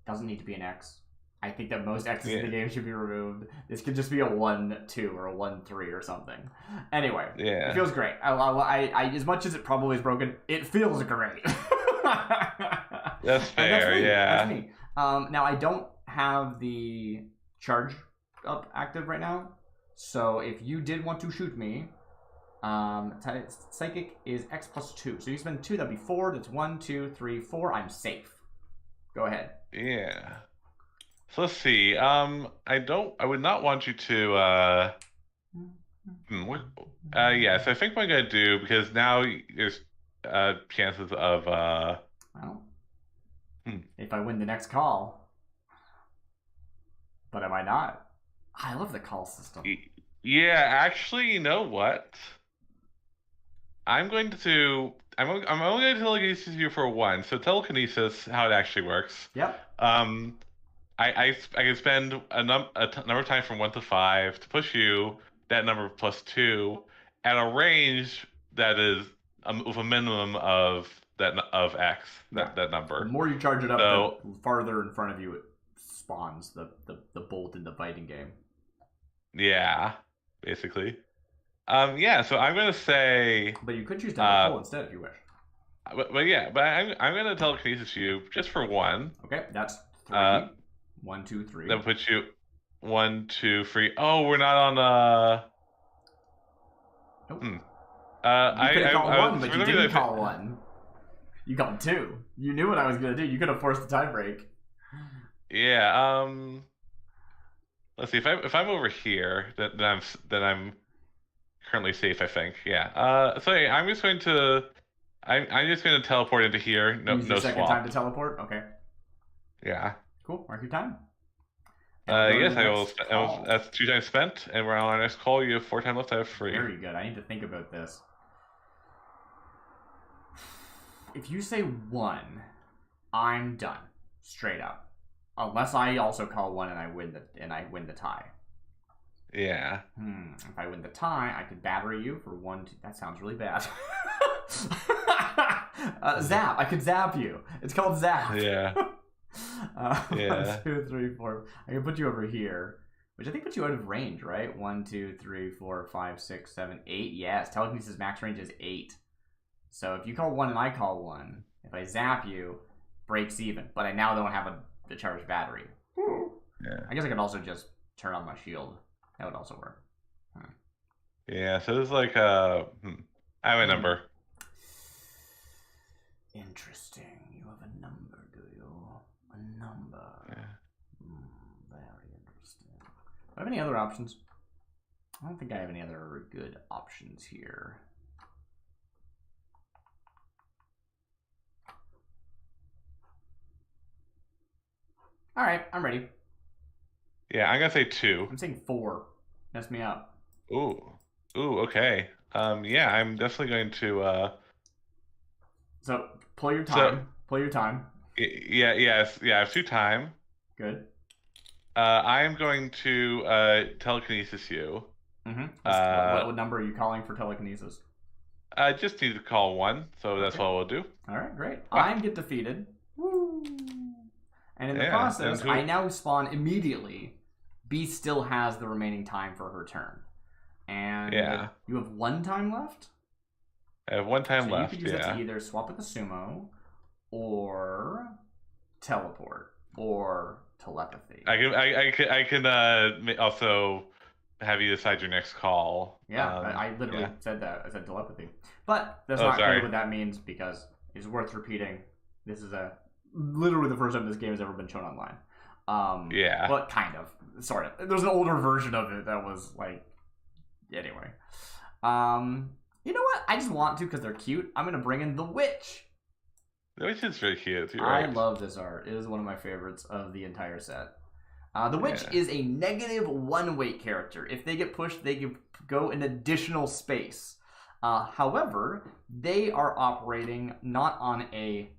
Speaker 1: doesn't need to be an X. I think that most X's in the game should be removed. This could just be a 1-2 or a 1-3 or something. Anyway, it feels great. I as much as it probably is broken, it feels great.
Speaker 2: That's fair,
Speaker 1: That's me. Now, I don't have the charge up active right now, so if you did want to shoot me, psychic is X plus 2. So you spend 2, that'd be 4. That's 1, 2, 3, 4. I'm safe. Go ahead.
Speaker 2: Yeah. So let's see. I would not want you to. Yeah. So I think what I'm gonna do, because now there's chances of.
Speaker 1: Well, if I win the next call, but am I not? I love the call system.
Speaker 2: Yeah, actually, you know what? I'm only going to telekinesis you for 1. So telekinesis, how it actually works.
Speaker 1: Yep.
Speaker 2: I can spend a number of times from 1 to 5 to push you that number plus 2 at a range that is with a minimum of X. That number.
Speaker 1: The more you charge it up, the farther in front of you it spawns the bolt in the fighting game.
Speaker 2: Yeah, basically. Yeah. So I'm gonna say.
Speaker 1: But you could choose to pull instead if you wish.
Speaker 2: But I'm gonna telekinesis you just for 1.
Speaker 1: Okay, that's 3. 1, 2, 3.
Speaker 2: That puts you 1, 2, 3. Oh, we're not on.
Speaker 1: Nope. You could have called 1, but you didn't call 1. You called 2. You knew what I was gonna do. You could have forced the tiebreak.
Speaker 2: Yeah. Let's see. If I'm over here, then I'm currently safe. I think. Yeah. So yeah, I'm just going to teleport into here. No
Speaker 1: Use your second time to teleport. Okay.
Speaker 2: Yeah.
Speaker 1: Cool. Mark your time.
Speaker 2: Yes, I will. That's 2 times spent, and we're on our next call. You have 4 times left. I have 3.
Speaker 1: Very good. I need to think about this. If you say 1, I'm done. Straight up. Unless I also call one and I win the tie.
Speaker 2: Yeah.
Speaker 1: If I win the tie, I could battery you for 1, 2. That sounds really bad. Zap. I could zap you. It's called zap.
Speaker 2: Yeah. Yeah.
Speaker 1: 1, 2, 3, 4. I can put you over here, which I think puts you out of range, right? 1, 2, 3, 4, 5, 6, 7, 8. Yes, telekinesis max range is 8. So if you call 1 and I call 1, if I zap you, breaks even. But I now don't have a charged battery.
Speaker 2: Yeah.
Speaker 1: I guess I could also just turn on my shield. That would also work.
Speaker 2: Yeah, so it's like I have a number.
Speaker 1: Interesting. You have a number, do you? A number.
Speaker 2: Yeah.
Speaker 1: Very interesting. Do I have any other options? I don't think I have any other good options here. Alright, I'm ready.
Speaker 2: Yeah, I'm gonna say 2.
Speaker 1: I'm saying 4. Mess me up.
Speaker 2: Ooh, okay. Yeah, I'm definitely going to.
Speaker 1: So pull your time. Pull your time.
Speaker 2: Yeah. I have 2 time.
Speaker 1: Good.
Speaker 2: I am going to telekinesis you.
Speaker 1: What number are you calling for telekinesis?
Speaker 2: I just need to call 1, so that's what we'll do.
Speaker 1: All right, great.
Speaker 2: Wow.
Speaker 1: I get defeated. Woo! And in the process, I now spawn immediately. B still has the remaining time for her turn. And you have 1 time left?
Speaker 2: I have 1 time left,
Speaker 1: you could use it to either swap with the sumo, or teleport, or telepathy.
Speaker 2: I can also have you decide your next call.
Speaker 1: Yeah, I literally said that. I said telepathy. But that's not really what that means, because it's worth repeating. This is literally the first time this game has ever been shown online. Well, kind of. Sort of. There's an older version of it that was like... Anyway. You know what? I just want to because they're cute. I'm going to bring in the witch.
Speaker 2: The witch is very cute. You're right.
Speaker 1: I love this art. It is one of my favorites of the entire set. The witch is a -1 weight character. If they get pushed, they can go an additional space. However, they are operating not on a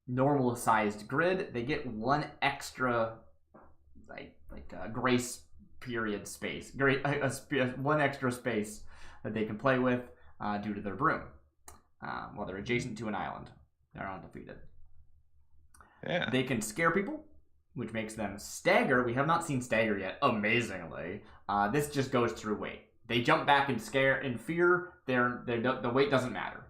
Speaker 1: normal sized grid. They get 1 extra grace period space. 1 extra space that they can play with due to their broom. While they're adjacent to an island. They're undefeated.
Speaker 2: Yeah.
Speaker 1: They can scare people, which makes them stagger. We have not seen stagger yet, amazingly. This just goes through weight. They jump back and scare in fear. The weight doesn't matter.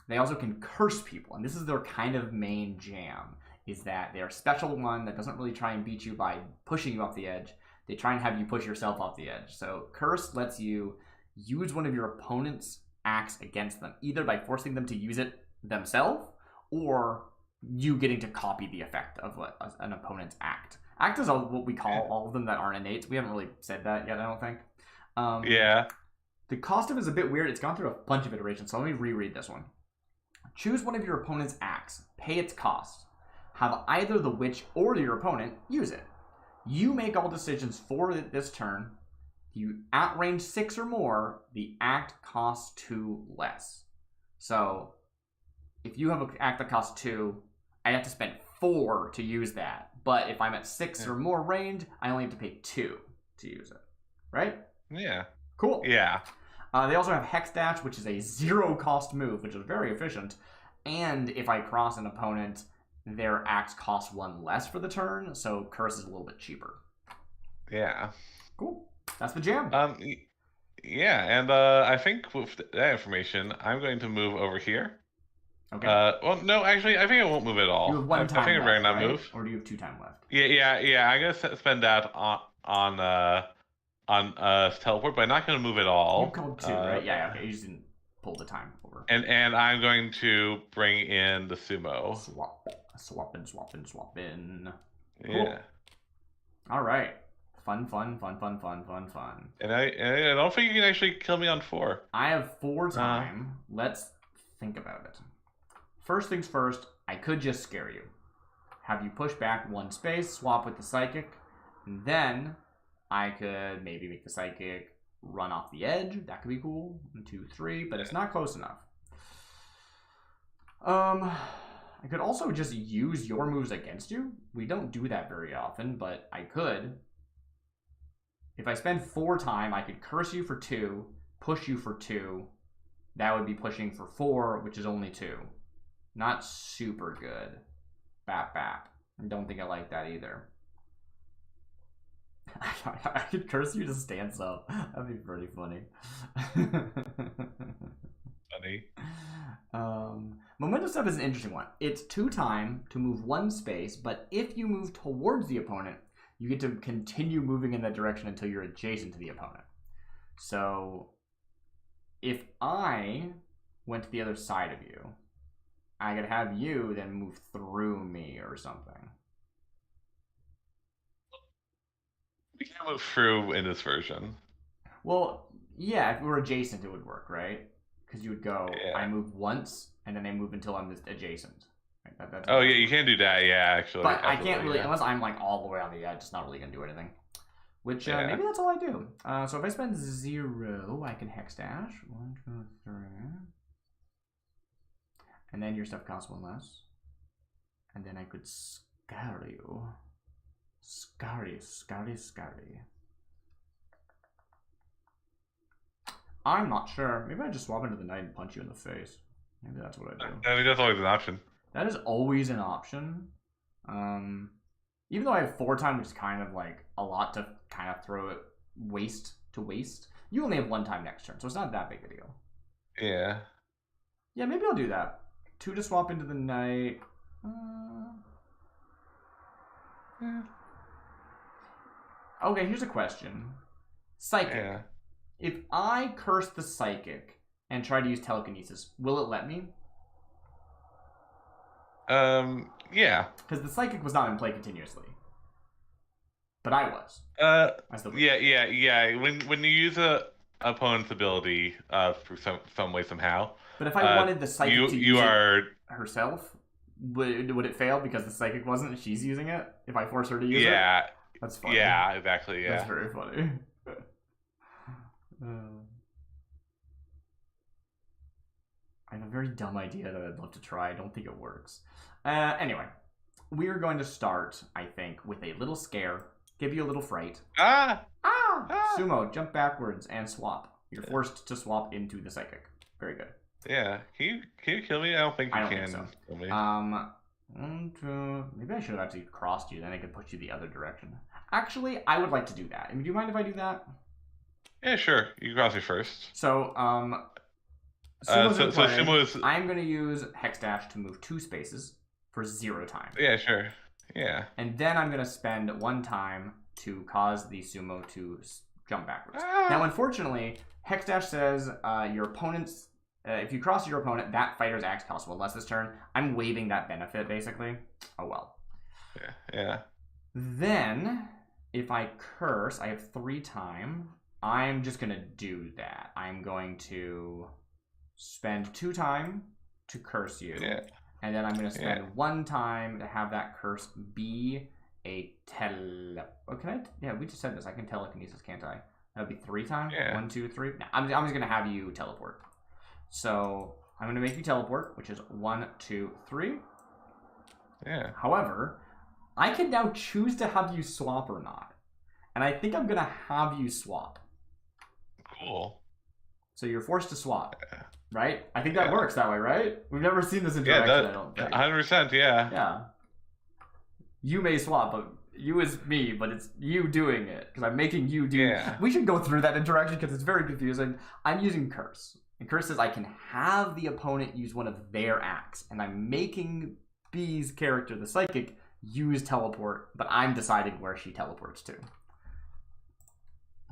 Speaker 1: They also can curse people, and this is their kind of main jam, is that they're a special one that doesn't really try and beat you by pushing you off the edge. They try and have you push yourself off the edge. So curse lets you use one of your opponent's acts against them, either by forcing them to use it themselves, or you getting to copy the effect of an opponent's act. Act is what we call all of them that aren't innate. We haven't really said that yet, I don't think. The cost of it is a bit weird. It's gone through a bunch of iterations, so let me reread this one. Choose one of your opponent's acts. Pay its cost. Have either the witch or your opponent use it. You make all decisions for this turn. You at range 6 or more, the act costs 2 less. So, if you have an act that costs 2, I have to spend 4 to use that. But if I'm at 6 or more range, I only have to pay 2 to use it. Right?
Speaker 2: Yeah.
Speaker 1: Cool.
Speaker 2: Yeah.
Speaker 1: They also have Hex Dash, which is a 0 cost move, which is very efficient. And if I cross an opponent, their acts cost 1 less for the turn, so Curse is a little bit cheaper.
Speaker 2: Yeah.
Speaker 1: Cool. That's the jam.
Speaker 2: Yeah, and I think with that information, I'm going to move over here.
Speaker 1: Okay.
Speaker 2: Well, no, actually, I think I won't move at all.
Speaker 1: You have 1 time
Speaker 2: I think
Speaker 1: left,
Speaker 2: I'd rather not
Speaker 1: right?
Speaker 2: move.
Speaker 1: Or do you have 2 time left?
Speaker 2: Yeah. I'm gonna spend that on teleport, but I'm not gonna move at all.
Speaker 1: You called 2, right? Yeah. Okay. You just didn't pull the time over.
Speaker 2: And I'm going to bring in the sumo.
Speaker 1: Swap in.
Speaker 2: Yeah.
Speaker 1: Cool. All right. Fun.
Speaker 2: And I don't think you can actually kill me on 4.
Speaker 1: I have 4 time. Let's think about it. First things first, I could just scare you. Have you push back 1 space, swap with the psychic, and then I could maybe make the psychic run off the edge. That could be cool. 1, 2, 3, but it's not close enough. I I could also just use your moves against you. We don't do that very often, but I could. If I spend 4 time, I could curse you for 2, push you for 2. That would be pushing for 4, which is only 2. Not super good. Bap bap. I don't think I like that either. I could curse you to stance up. That'd be pretty funny.
Speaker 2: Funny.
Speaker 1: Momentum step is an interesting one. It's 2 time to move 1 space, but if you move towards the opponent, you get to continue moving in that direction until you're adjacent to the opponent. So if I went to the other side of you, I could have you then move through me or something.
Speaker 2: We can't move through in this version.
Speaker 1: Well, yeah, if we were adjacent, it would work, right? Because you would go,
Speaker 2: Yeah.
Speaker 1: I move once, and then I move until I'm adjacent. Right? That's
Speaker 2: Oh, yeah, you can do that, yeah, actually.
Speaker 1: But I can't really, unless I'm like all the way on the edge, it's not really going to do anything. Which, maybe that's all I do. So if I spend 0, I can hex dash. 1, 2, 3. And then your stuff costs 1 less. And then I could scar you. Scary. I'm not sure. Maybe I just swap into the knight and punch you in the face. Maybe that's what I do.
Speaker 2: I mean, that's always an option.
Speaker 1: That is always an option. Even though I have 4 time, which is kind of like a lot to kind of throw it waste to waste. You only have 1 time next turn, so it's not that big a deal.
Speaker 2: Yeah.
Speaker 1: Yeah, maybe I'll do that. 2 to swap into the knight.
Speaker 2: Yeah.
Speaker 1: Okay, here's a question. Psychic.
Speaker 2: Yeah.
Speaker 1: If I curse the psychic and try to use telekinesis, will it let me?
Speaker 2: Yeah.
Speaker 1: Because the psychic was not in play continuously. But I was.
Speaker 2: Yeah. When you use a opponent's ability through some way somehow.
Speaker 1: But if I wanted the psychic to use it herself, would it fail because the psychic wasn't? She's using it. If I force her to use it.
Speaker 2: Yeah.
Speaker 1: That's funny.
Speaker 2: Yeah, exactly. Yeah.
Speaker 1: That's very funny. I have a very dumb idea that I'd love to try. I don't think it works. Anyway, we are going to start, I think, with a little scare. Give you a little fright.
Speaker 2: Ah!
Speaker 1: Sumo, jump backwards and swap. You're forced to swap into the psychic. Very good.
Speaker 2: Yeah. Can you kill me? I don't think you can.
Speaker 1: Think so.
Speaker 2: Kill me.
Speaker 1: 1, 2. Maybe I should have actually crossed you. Then I could push you the other direction. Actually, I would like to do that. Do you mind if I do that?
Speaker 2: Yeah, sure. You can cross me first.
Speaker 1: So,
Speaker 2: Sumo is...
Speaker 1: I'm going to use hex dash to move 2 spaces for 0 time.
Speaker 2: Yeah, sure. Yeah.
Speaker 1: And then I'm going to spend 1 time to cause the sumo to jump backwards. Now, unfortunately, hex dash says your opponent's if you cross your opponent, that fighter's axe costs 1 less this turn. I'm waiving that benefit, basically. Oh, well.
Speaker 2: Yeah.
Speaker 1: Then, if I curse, I have 3 time. I'm just going to do that. I'm going to spend 2 time to curse you.
Speaker 2: Yeah.
Speaker 1: And then I'm going to spend 1 time to have that curse be a Oh, can I? Yeah, we just said this. I can telekinesis, can't I? That would be 3 times?
Speaker 2: Yeah.
Speaker 1: 1, 2, 3? No, I'm just going to have you teleport. So I'm going to make you teleport, which is 1, 2, 3.
Speaker 2: Yeah.
Speaker 1: However, I can now choose to have you swap or not. And I think I'm going to have you swap.
Speaker 2: Cool.
Speaker 1: So you're forced to swap, right? I think that works that way, right? We've never seen this interaction, I don't think.
Speaker 2: 100%, yeah.
Speaker 1: Yeah. You may swap, but you is me, but it's you doing it. Because I'm making you do...
Speaker 2: Yeah.
Speaker 1: We should go through that interaction because it's very confusing. I'm using curse. And curse says I can have the opponent use one of their acts. And I'm making B's character, the psychic, use teleport, but I'm deciding where she teleports to.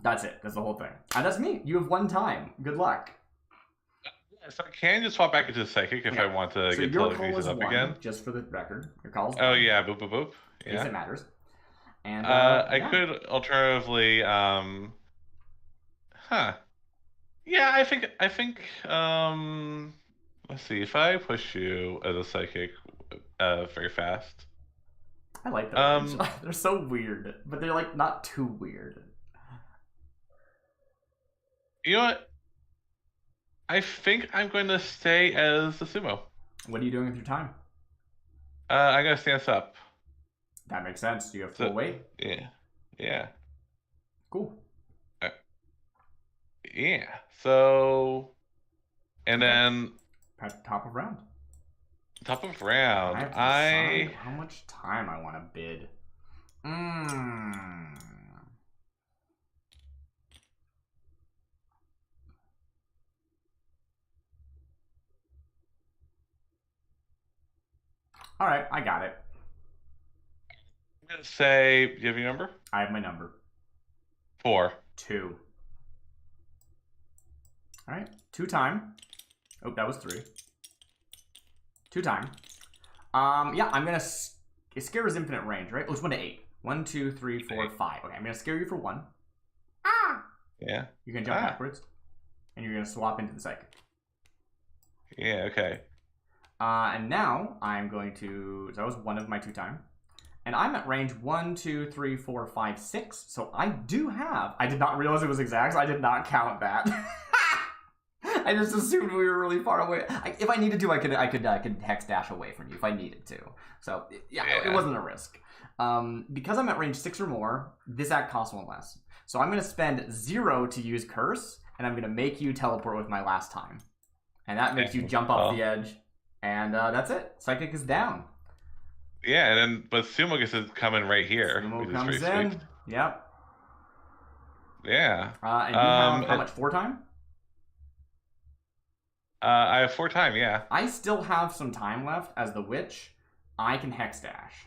Speaker 1: That's it. That's the whole thing. And that's me. You have 1 time. Good luck.
Speaker 2: So I can just swap back into psychic if I want to get telekinesis up again.
Speaker 1: Just for the record. Your call's
Speaker 2: Oh, yeah. Boop, boop, boop. Yeah.
Speaker 1: Because it matters. And
Speaker 2: I could alternatively... Yeah, I think let's see, if I push you as a psychic very fast.
Speaker 1: I like them. They're so weird, but they're like not too weird.
Speaker 2: You know what? I think I'm going to stay as the sumo.
Speaker 1: What are you doing with your time?
Speaker 2: I gotta stance up.
Speaker 1: That makes sense. You have full
Speaker 2: So
Speaker 1: weight.
Speaker 2: yeah, yeah,
Speaker 1: Cool.
Speaker 2: uh, yeah. So and
Speaker 1: Okay.
Speaker 2: then
Speaker 1: At top of round.
Speaker 2: top of
Speaker 1: I
Speaker 2: round,
Speaker 1: have to decide how much time I want to bid. Mmm. All right, I got it.
Speaker 2: I'm gonna say, do you have your number?
Speaker 1: I have my number.
Speaker 2: 4.
Speaker 1: 2. All right, 2 time. Oh, that was 3. 2 time. Yeah, I'm gonna. Scare is infinite range, right? Oh, it's 1 to 8. 1, 2, 3, 4, 5. Okay, I'm gonna scare you for 1. Ah!
Speaker 2: Yeah.
Speaker 1: You're gonna jump backwards, and you're gonna swap into the psychic.
Speaker 2: Yeah. Okay.
Speaker 1: And now I'm going to. So that was 1 of my 2 time. And I'm at range 1, 2, 3, 4, 5, 6. So I do have. I did not realize it was exact, so I did not count that. I just assumed we were really far away. If I needed to, I could hex dash away from you if I needed to. So yeah, it wasn't a risk. Because I'm at range 6 or more, this act costs 1 less. So I'm gonna spend 0 to use curse, and I'm gonna make you teleport with my last time, and that makes you jump off the edge. And that's it. Psychic is down.
Speaker 2: Yeah, and then but Sumo gets to come in right here.
Speaker 1: Sumo comes in. Sweet. Yep.
Speaker 2: Yeah.
Speaker 1: And you have how much? 4 time?
Speaker 2: I have 4 time. Yeah.
Speaker 1: I still have some time left as the witch. I can hex dash.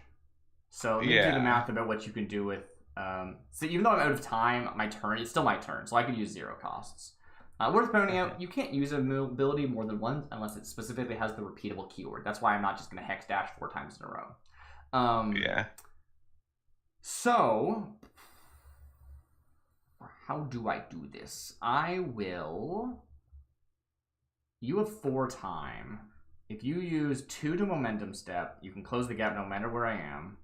Speaker 1: So let me do the math about what you can do with. So even though I'm out of time, my turn it's still my turn, so I can use 0 costs. Worth pointing out, you can't use a ability more than once unless it specifically has the repeatable keyword. That's why I'm not just going to hex dash 4 times in a row.
Speaker 2: Yeah.
Speaker 1: So, how do I do this? I will. You have 4 time. If you use 2 to momentum step, you can close the gap no matter where I am.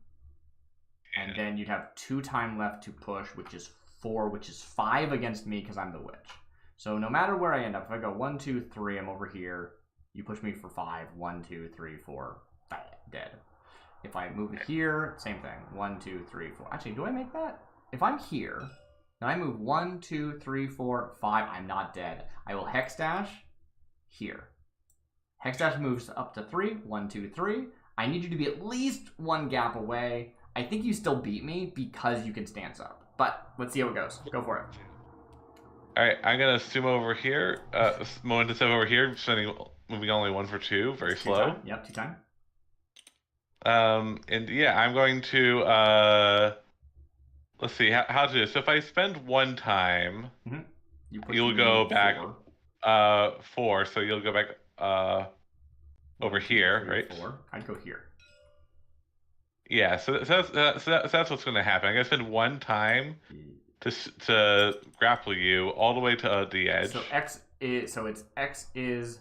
Speaker 1: And then you'd have 2 time left to push, which is 4, which is 5 against me because I'm the witch. So no matter where I end up, if I go 1, 2, 3, I'm over here. You push me for 5. 1, 2, 3, 4, dead. If I move here, same thing. 1, 2, 3, 4. Actually, do I make that? If I'm here, then I move 1, 2, 3, 4, 5. I'm not dead. I will hex dash here. Hex dash moves up to 3. 1, 2, 3. I need you to be at least 1 gap away. I think you still beat me because you can stance up. But let's see how it goes. Go for it.
Speaker 2: All right, I'm gonna sumo over here. Momentum step over here, moving only 1 for 2, very slow.
Speaker 1: Time. Yep, 2 time.
Speaker 2: And yeah, I'm going to let's see how to do this. So if I spend 1 time, you'll go back 4. So you'll go back over here, right?
Speaker 1: 4. I'd go here.
Speaker 2: Yeah, so that's what's going to happen. I'm gonna spend 1 time to grapple you all the way to the edge.
Speaker 1: So X is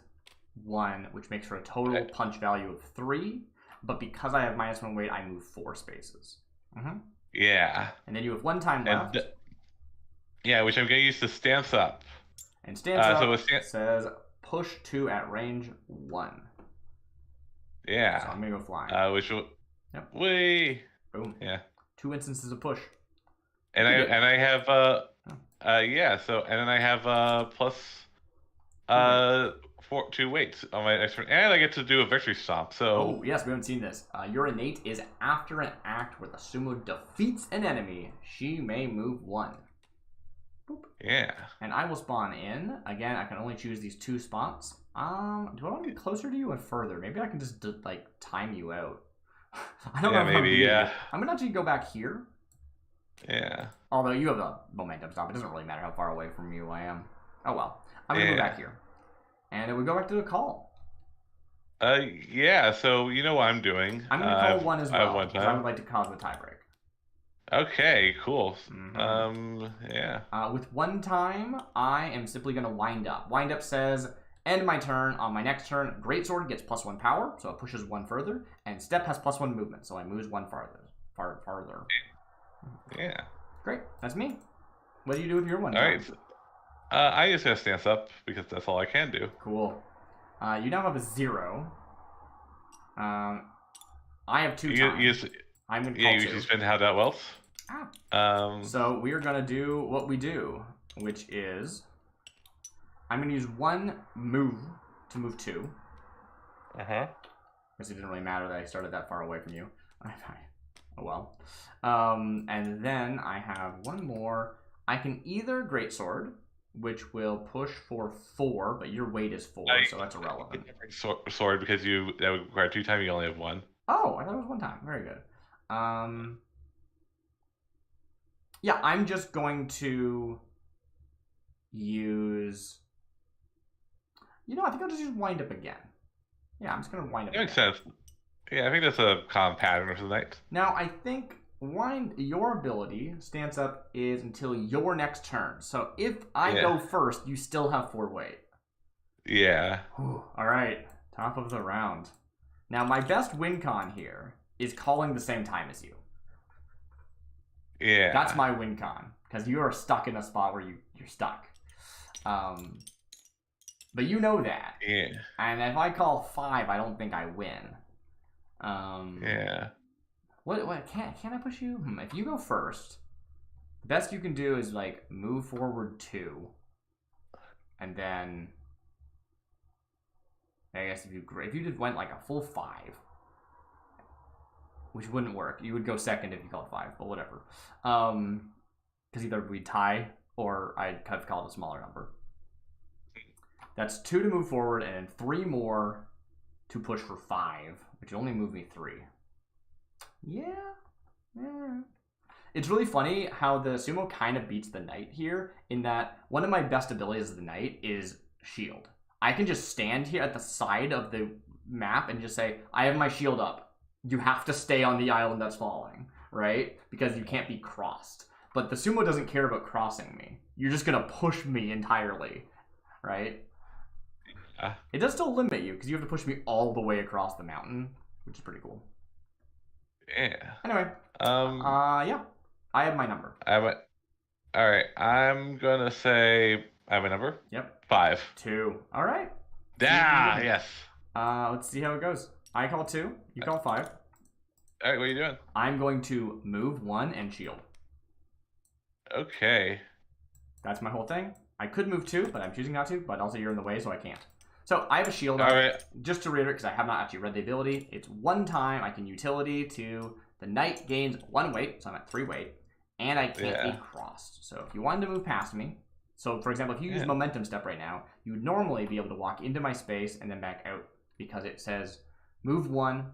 Speaker 1: 1, which makes for a total punch value of 3. But because I have -1 weight, I move 4 spaces.
Speaker 2: Yeah.
Speaker 1: And then you have 1 time left.
Speaker 2: Yeah, which I'm going to use to stance up.
Speaker 1: And stance up says push 2 at range 1.
Speaker 2: Yeah.
Speaker 1: So I'm going to go flying.
Speaker 2: Which will...
Speaker 1: Yep.
Speaker 2: Whee!
Speaker 1: Boom.
Speaker 2: Yeah.
Speaker 1: 2 instances of push.
Speaker 2: And I have yeah, so and then I have plus 2 weights on my next turn, and I get to do a victory stomp. So
Speaker 1: oh yes, we haven't seen this. Your innate is after an act where the sumo defeats an enemy, she may move 1. Boop.
Speaker 2: Yeah.
Speaker 1: And I will spawn in again. I can only choose these 2 spots. Do I want to be closer to you and further? Maybe I can just like time you out. I don't know. Maybe yeah. I'm gonna actually go back here.
Speaker 2: Yeah.
Speaker 1: Although you have the momentum stop, it doesn't really matter how far away from you I am. Oh well. I'm gonna go back here. And then we go back to the call.
Speaker 2: Yeah, so you know what I'm doing.
Speaker 1: I'm gonna call 1 as well, because I would like to cause the tiebreak.
Speaker 2: Okay, cool. Yeah.
Speaker 1: With 1 time, I am simply gonna wind up. Wind up says, end my turn. On my next turn, Greatsword gets +1 power, so it pushes 1 further, and Step has +1 movement, so I moves 1 farther.
Speaker 2: Yeah.
Speaker 1: Great. That's me. What do you do with your 1 time?
Speaker 2: All right. I just gotta stance up because that's all I can do.
Speaker 1: Cool. You now have a 0. I have 2 times. I'm going to call 2.
Speaker 2: You spend how that wealth.
Speaker 1: So we are going to do what we do, which is I'm going to use 1 move to move 2.
Speaker 2: Uh-huh.
Speaker 1: Guess it didn't really matter that I started that far away from you. Oh well. And then I have 1 more. I can either Greatsword, which will push for 4, but your weight is 4, so that's irrelevant.
Speaker 2: Sword because that would require 2 times. You only have 1.
Speaker 1: Oh, I thought it was 1 time. Very good. Yeah, I'm just going to use. I think I'll just use Wind Up again. Yeah, I'm just gonna Wind Up.
Speaker 2: That makes sense. Yeah, I think that's a common pattern for the night.
Speaker 1: Now I think your ability stance up is until your next turn. So if I go first, you still have 4 weight.
Speaker 2: Yeah.
Speaker 1: Whew. All right, top of the round. Now my best win con here is calling the same time as you.
Speaker 2: Yeah.
Speaker 1: That's my win con because you are stuck in a spot where you're stuck. But you know that.
Speaker 2: Yeah.
Speaker 1: And if I call 5, I don't think I win.
Speaker 2: Yeah.
Speaker 1: What can I push you? If you go first, the best you can do is like move forward 2. And then I guess if you just went like a full 5, which wouldn't work. You would go second if you called 5, but whatever. Because either we'd tie or I'd have called a smaller number. That's 2 to move forward and 3 more to push for 5, which only move me 3. Yeah. It's really funny how the sumo kind of beats the knight here in that one of my best abilities of the knight is shield. I can just stand here at the side of the map and just say, I have my shield up. You have to stay on the island that's falling, right? Because you can't be crossed. But the sumo doesn't care about crossing me. You're just going to push me entirely, right? It does still limit you because you have to push me all the way across the mountain, which is pretty cool.
Speaker 2: Yeah.
Speaker 1: Anyway. Yeah. I have my number.
Speaker 2: All right. I'm gonna say I have a number.
Speaker 1: Yep.
Speaker 2: 5.
Speaker 1: 2. All right.
Speaker 2: Yeah. Yes.
Speaker 1: Let's see how it goes. I call 2. You call 5.
Speaker 2: All right. What are you doing?
Speaker 1: I'm going to move 1 and shield.
Speaker 2: Okay.
Speaker 1: That's my whole thing. I could move 2, but I'm choosing not to. But also you're in the way, so I can't. So I have a shield.
Speaker 2: All right.
Speaker 1: Just to reiterate, because I have not actually read the ability, it's 1 time I can utility to the knight gains 1 weight, so I'm at 3 weight, and I can't be crossed. So if you wanted to move past me, so for example, if you use momentum step right now, you would normally be able to walk into my space and then back out because it says move 1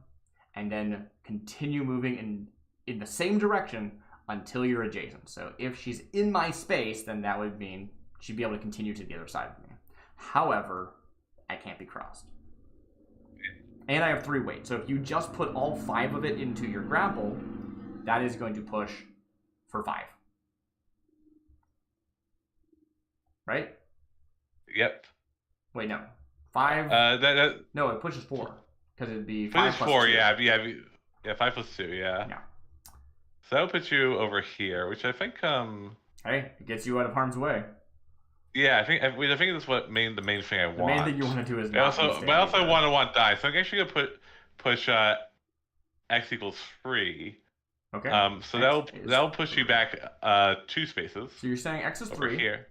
Speaker 1: and then continue moving in the same direction until you're adjacent. So if she's in my space, then that would mean she'd be able to continue to the other side of me. However, I can't be crossed. And I have 3 weight. So if you just put all 5 of it into your grapple, that is going to push for 5. Right?
Speaker 2: Yep.
Speaker 1: Wait, no. 5. No, it pushes 4. Because it'd be 5 plus
Speaker 2: 4,
Speaker 1: 2.
Speaker 2: Yeah, 5 plus 2, yeah. So that would put you over here, which I think
Speaker 1: Hey, it gets you out of harm's way.
Speaker 2: Yeah, I think that's what the main thing I want.
Speaker 1: The main thing you want to do is
Speaker 2: I also want die, so I'm actually gonna push x equals 3.
Speaker 1: Okay.
Speaker 2: So that'll push you back 2 spaces.
Speaker 1: So you're saying x is 3
Speaker 2: here,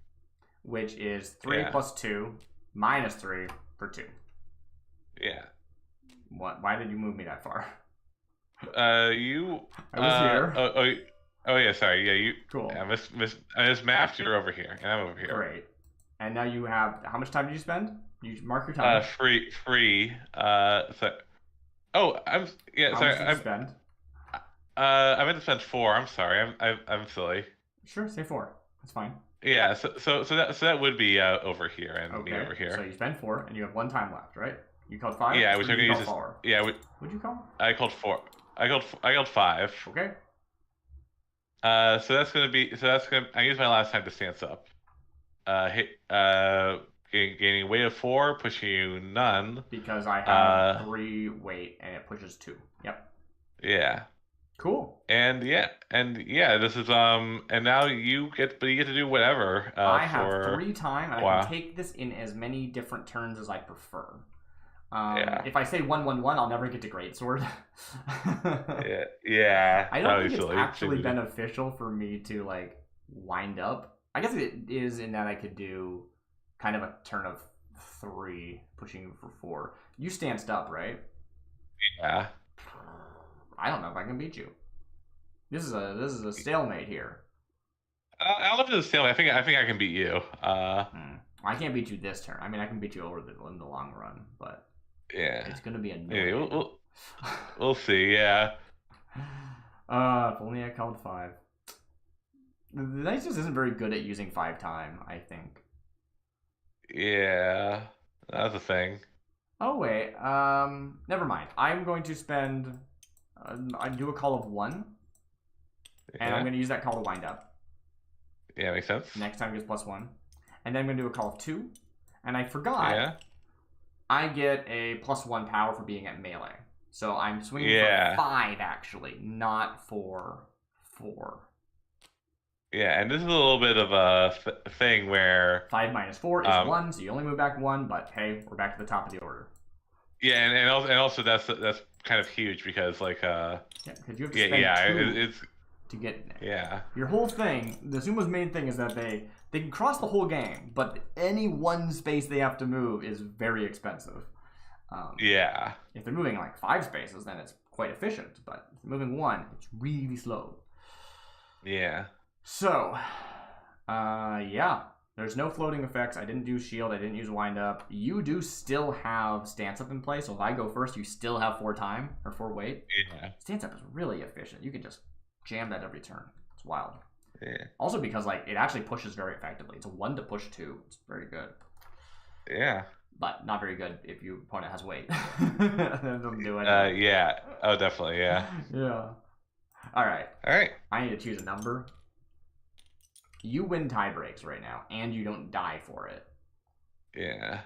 Speaker 1: which is 3 plus 2 minus 3 for 2.
Speaker 2: Yeah.
Speaker 1: What? Why did you move me that far?
Speaker 2: I
Speaker 1: was
Speaker 2: here. Oh yeah, sorry. Yeah, you.
Speaker 1: Cool.
Speaker 2: I just mapped. You're over here, and I'm over here.
Speaker 1: Great. And now you have. How much time did you spend? You mark your time.
Speaker 2: Free. So. Oh, I'm. Yeah,
Speaker 1: how
Speaker 2: sorry.
Speaker 1: Much did you spend?
Speaker 2: I meant to spend 4. I'm sorry. I'm silly.
Speaker 1: Sure, say 4. That's fine.
Speaker 2: Yeah. So that would be over here and me over here.
Speaker 1: So you spend 4, and you have 1 time left, right? You called 5.
Speaker 2: Yeah, which I'm gonna use.
Speaker 1: 4.
Speaker 2: Yeah.
Speaker 1: What'd you call?
Speaker 2: I called 4. I called 5.
Speaker 1: Okay.
Speaker 2: So that's gonna. I use my last time to stance up. Gaining weight of 4, pushing you none.
Speaker 1: Because I have 3 weight and it pushes 2. Yep.
Speaker 2: Yeah.
Speaker 1: Cool.
Speaker 2: And this is and now you get to do whatever.
Speaker 1: I have 3 time, and I can take this in as many different turns as I prefer.
Speaker 2: Yeah.
Speaker 1: If I say 111, I'll never get to greatsword.
Speaker 2: Yeah.
Speaker 1: I don't
Speaker 2: That
Speaker 1: think
Speaker 2: would be
Speaker 1: it's
Speaker 2: silly.
Speaker 1: actually beneficial for me to like wind up. I guess it is in that I could do kind of a turn of 3, pushing for 4. You stanced up, right?
Speaker 2: Yeah.
Speaker 1: I don't know if I can beat you. This is a stalemate here.
Speaker 2: I love this stalemate. I think I can beat you.
Speaker 1: I can't beat you this turn. I mean, I can beat you over in the long run, but
Speaker 2: Yeah.
Speaker 1: it's gonna be
Speaker 2: Yeah,
Speaker 1: annoying.
Speaker 2: we'll see. Yeah.
Speaker 1: If only I called 5. The Knights just isn't very good at using 5 time, I think.
Speaker 2: Yeah. That's a thing.
Speaker 1: Oh wait, never mind. I'm going to spend. I do a call of 1, and I'm
Speaker 2: Yeah.
Speaker 1: going to use that call to wind up.
Speaker 2: Yeah, makes sense.
Speaker 1: Next time gets +1, and then I'm going to do a call of 2, and I forgot.
Speaker 2: Yeah.
Speaker 1: I get a +1 power for being at melee, so I'm swinging for 5 actually, not for 4.
Speaker 2: Yeah, and this is a little bit of a thing where
Speaker 1: 5 minus 4 is 1, so you only move back 1. But hey, we're back to the top of the order.
Speaker 2: Yeah, and also that's kind of huge because like
Speaker 1: yeah, because you have to spend 2
Speaker 2: it's
Speaker 1: to get
Speaker 2: yeah.
Speaker 1: Your whole thing, the Sumo's main thing is that they can cross the whole game, but any one space they have to move is very expensive.
Speaker 2: Yeah.
Speaker 1: If they're moving like 5 spaces, then it's quite efficient. But if they're moving 1, it's really slow.
Speaker 2: Yeah.
Speaker 1: So, yeah. There's no floating effects. I didn't do shield. I didn't use wind up. You do still have stance up in place. So if I go first, you still have 4 time or 4 weight.
Speaker 2: Yeah.
Speaker 1: Stance up is really efficient. You can just jam that every turn. It's wild.
Speaker 2: Yeah.
Speaker 1: Also because like it actually pushes very effectively. It's a 1 to push 2. It's very good.
Speaker 2: Yeah.
Speaker 1: But not very good if your opponent has weight. That doesn't do anything.
Speaker 2: Yeah. Oh, definitely. Yeah.
Speaker 1: Yeah. All right.
Speaker 2: All right.
Speaker 1: I need to choose a number. You win tie breaks right now, and you don't die for it.
Speaker 2: Yeah.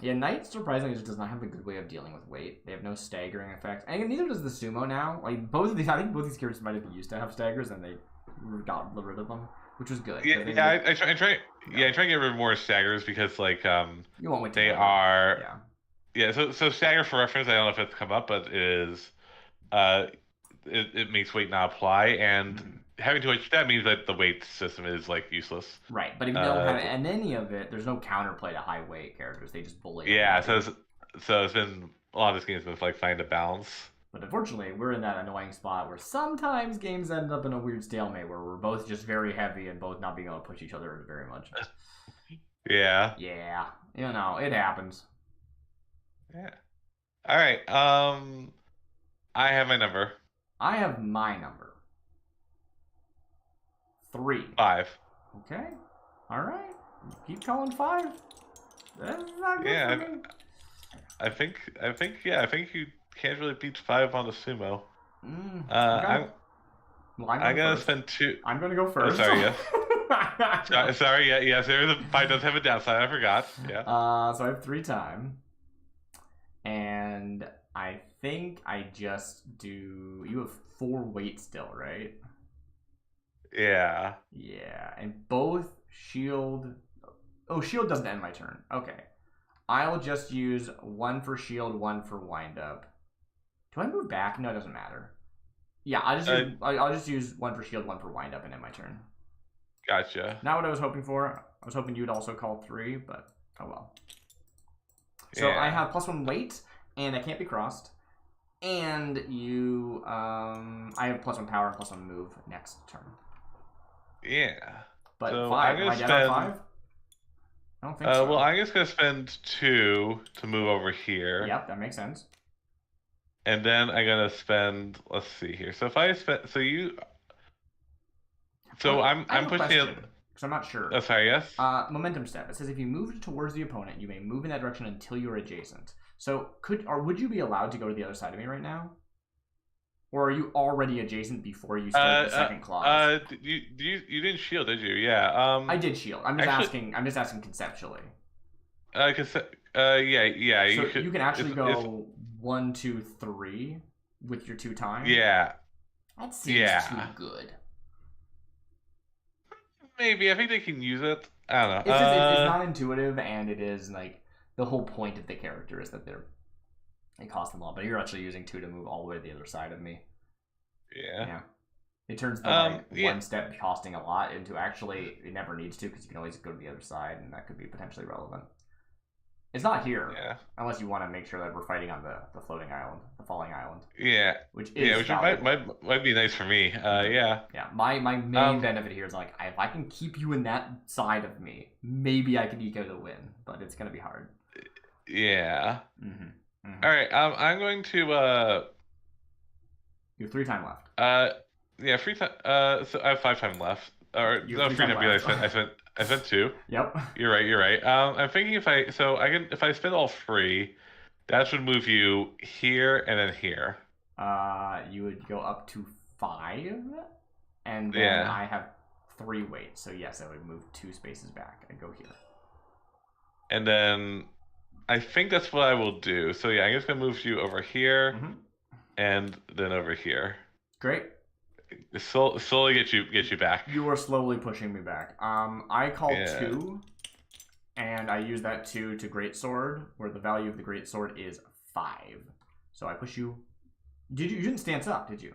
Speaker 1: Yeah, Knight surprisingly just does not have a good way of dealing with weight. They have no staggering effects, and neither does the Sumo now. Like both of these, I think both these characters might have used to have staggers, and they got rid of them, which was good.
Speaker 2: Yeah. I try. Yeah, I try to get rid of more staggers because like
Speaker 1: you won't win.
Speaker 2: They are. Yeah. So stagger for reference. I don't know if it's come up, but is it makes weight not apply, and having to that means that the weight system is like useless.
Speaker 1: Right, but if you don't have and any of it, there's no counterplay to high weight characters. They just bully.
Speaker 2: Yeah, so it's been a lot of this game's been like finding a balance.
Speaker 1: But unfortunately, we're in that annoying spot where sometimes games end up in a weird stalemate where we're both just very heavy and both not being able to push each other very much.
Speaker 2: Yeah.
Speaker 1: Yeah, you know it happens.
Speaker 2: Yeah. All right. I have my number.
Speaker 1: I have my number. 3.
Speaker 2: 5.
Speaker 1: Okay. All right. Keep calling 5. That's not good for me.
Speaker 2: I think you can't really beat 5 on the Sumo.
Speaker 1: Okay.
Speaker 2: I'm gonna spend 2.
Speaker 1: I'm gonna go first.
Speaker 2: Oh, sorry, yes. Sorry, yes. There, the 5 does have a downside. I forgot. Yeah.
Speaker 1: So I have 3 time, and I think I just do. You have 4 weight still, right?
Speaker 2: Yeah.
Speaker 1: Yeah, and both shield. Oh, shield doesn't end my turn. Okay. I'll just use 1 for shield, 1 for wind up. Do I move back? No, it doesn't matter. Yeah, I'll just use 1 for shield, 1 for wind up, and end my turn.
Speaker 2: Gotcha.
Speaker 1: Not what I was hoping for. I was hoping you'd also call 3, but oh well. So I have +1 weight, and I can't be crossed. And you, I have +1 power and +1 move next turn.
Speaker 2: Yeah.
Speaker 1: But
Speaker 2: so
Speaker 1: 5. Am I dead on 5? I don't think so.
Speaker 2: Well, I'm just gonna spend 2 to move over here.
Speaker 1: Yep, that makes sense.
Speaker 2: And then I'm gonna spend. Let's see here. So if I spend, so you. So
Speaker 1: well,
Speaker 2: I'm pushing it.
Speaker 1: Because I'm not sure.
Speaker 2: Oh, sorry. Yes.
Speaker 1: Momentum step. It says if you move towards the opponent, you may move in that direction until you're adjacent. So would you be allowed to go to the other side of me right now? Or are you already adjacent before you start the second clause?
Speaker 2: You didn't shield, did you? Yeah.
Speaker 1: I did shield. I'm just asking conceptually.
Speaker 2: Yeah.
Speaker 1: So you can actually go 1, 2, 3 with your 2 times.
Speaker 2: Yeah.
Speaker 1: That seems too good.
Speaker 2: Maybe I think they can use it. I don't know.
Speaker 1: It's not intuitive, and it is like the whole point of the character is that they cost them a lot, but you're actually using 2 to move all the way to the other side of me.
Speaker 2: Yeah.
Speaker 1: It turns the one step costing a lot into actually it never needs to, because you can always go to the other side, and that could be potentially relevant. It's not here, unless you want to make sure that we're fighting on the floating island, the falling island.
Speaker 2: Yeah,
Speaker 1: which
Speaker 2: might be nice for me. Yeah.
Speaker 1: My main benefit here is like if I can keep you in that side of me, maybe I can eke out a win, but it's gonna be hard.
Speaker 2: Yeah. All right. I'm going to.
Speaker 1: You have 3 time left.
Speaker 2: Yeah, free time. So I have 5 time left. Or no, free time. I spent 2.
Speaker 1: Yep.
Speaker 2: You're right. I'm thinking if I spend all 3, that should move you here and then here.
Speaker 1: You would go up to 5, and then I have 3 weight. So yes, I would move 2 spaces back and go here.
Speaker 2: And then I think that's what I will do. So yeah, I'm just gonna move you over here, and then over here.
Speaker 1: Great.
Speaker 2: Slowly get you back.
Speaker 1: You are slowly pushing me back. I call 2, and I use that 2 to greatsword, where the value of the greatsword is 5. So I push you. You didn't stance up, did you?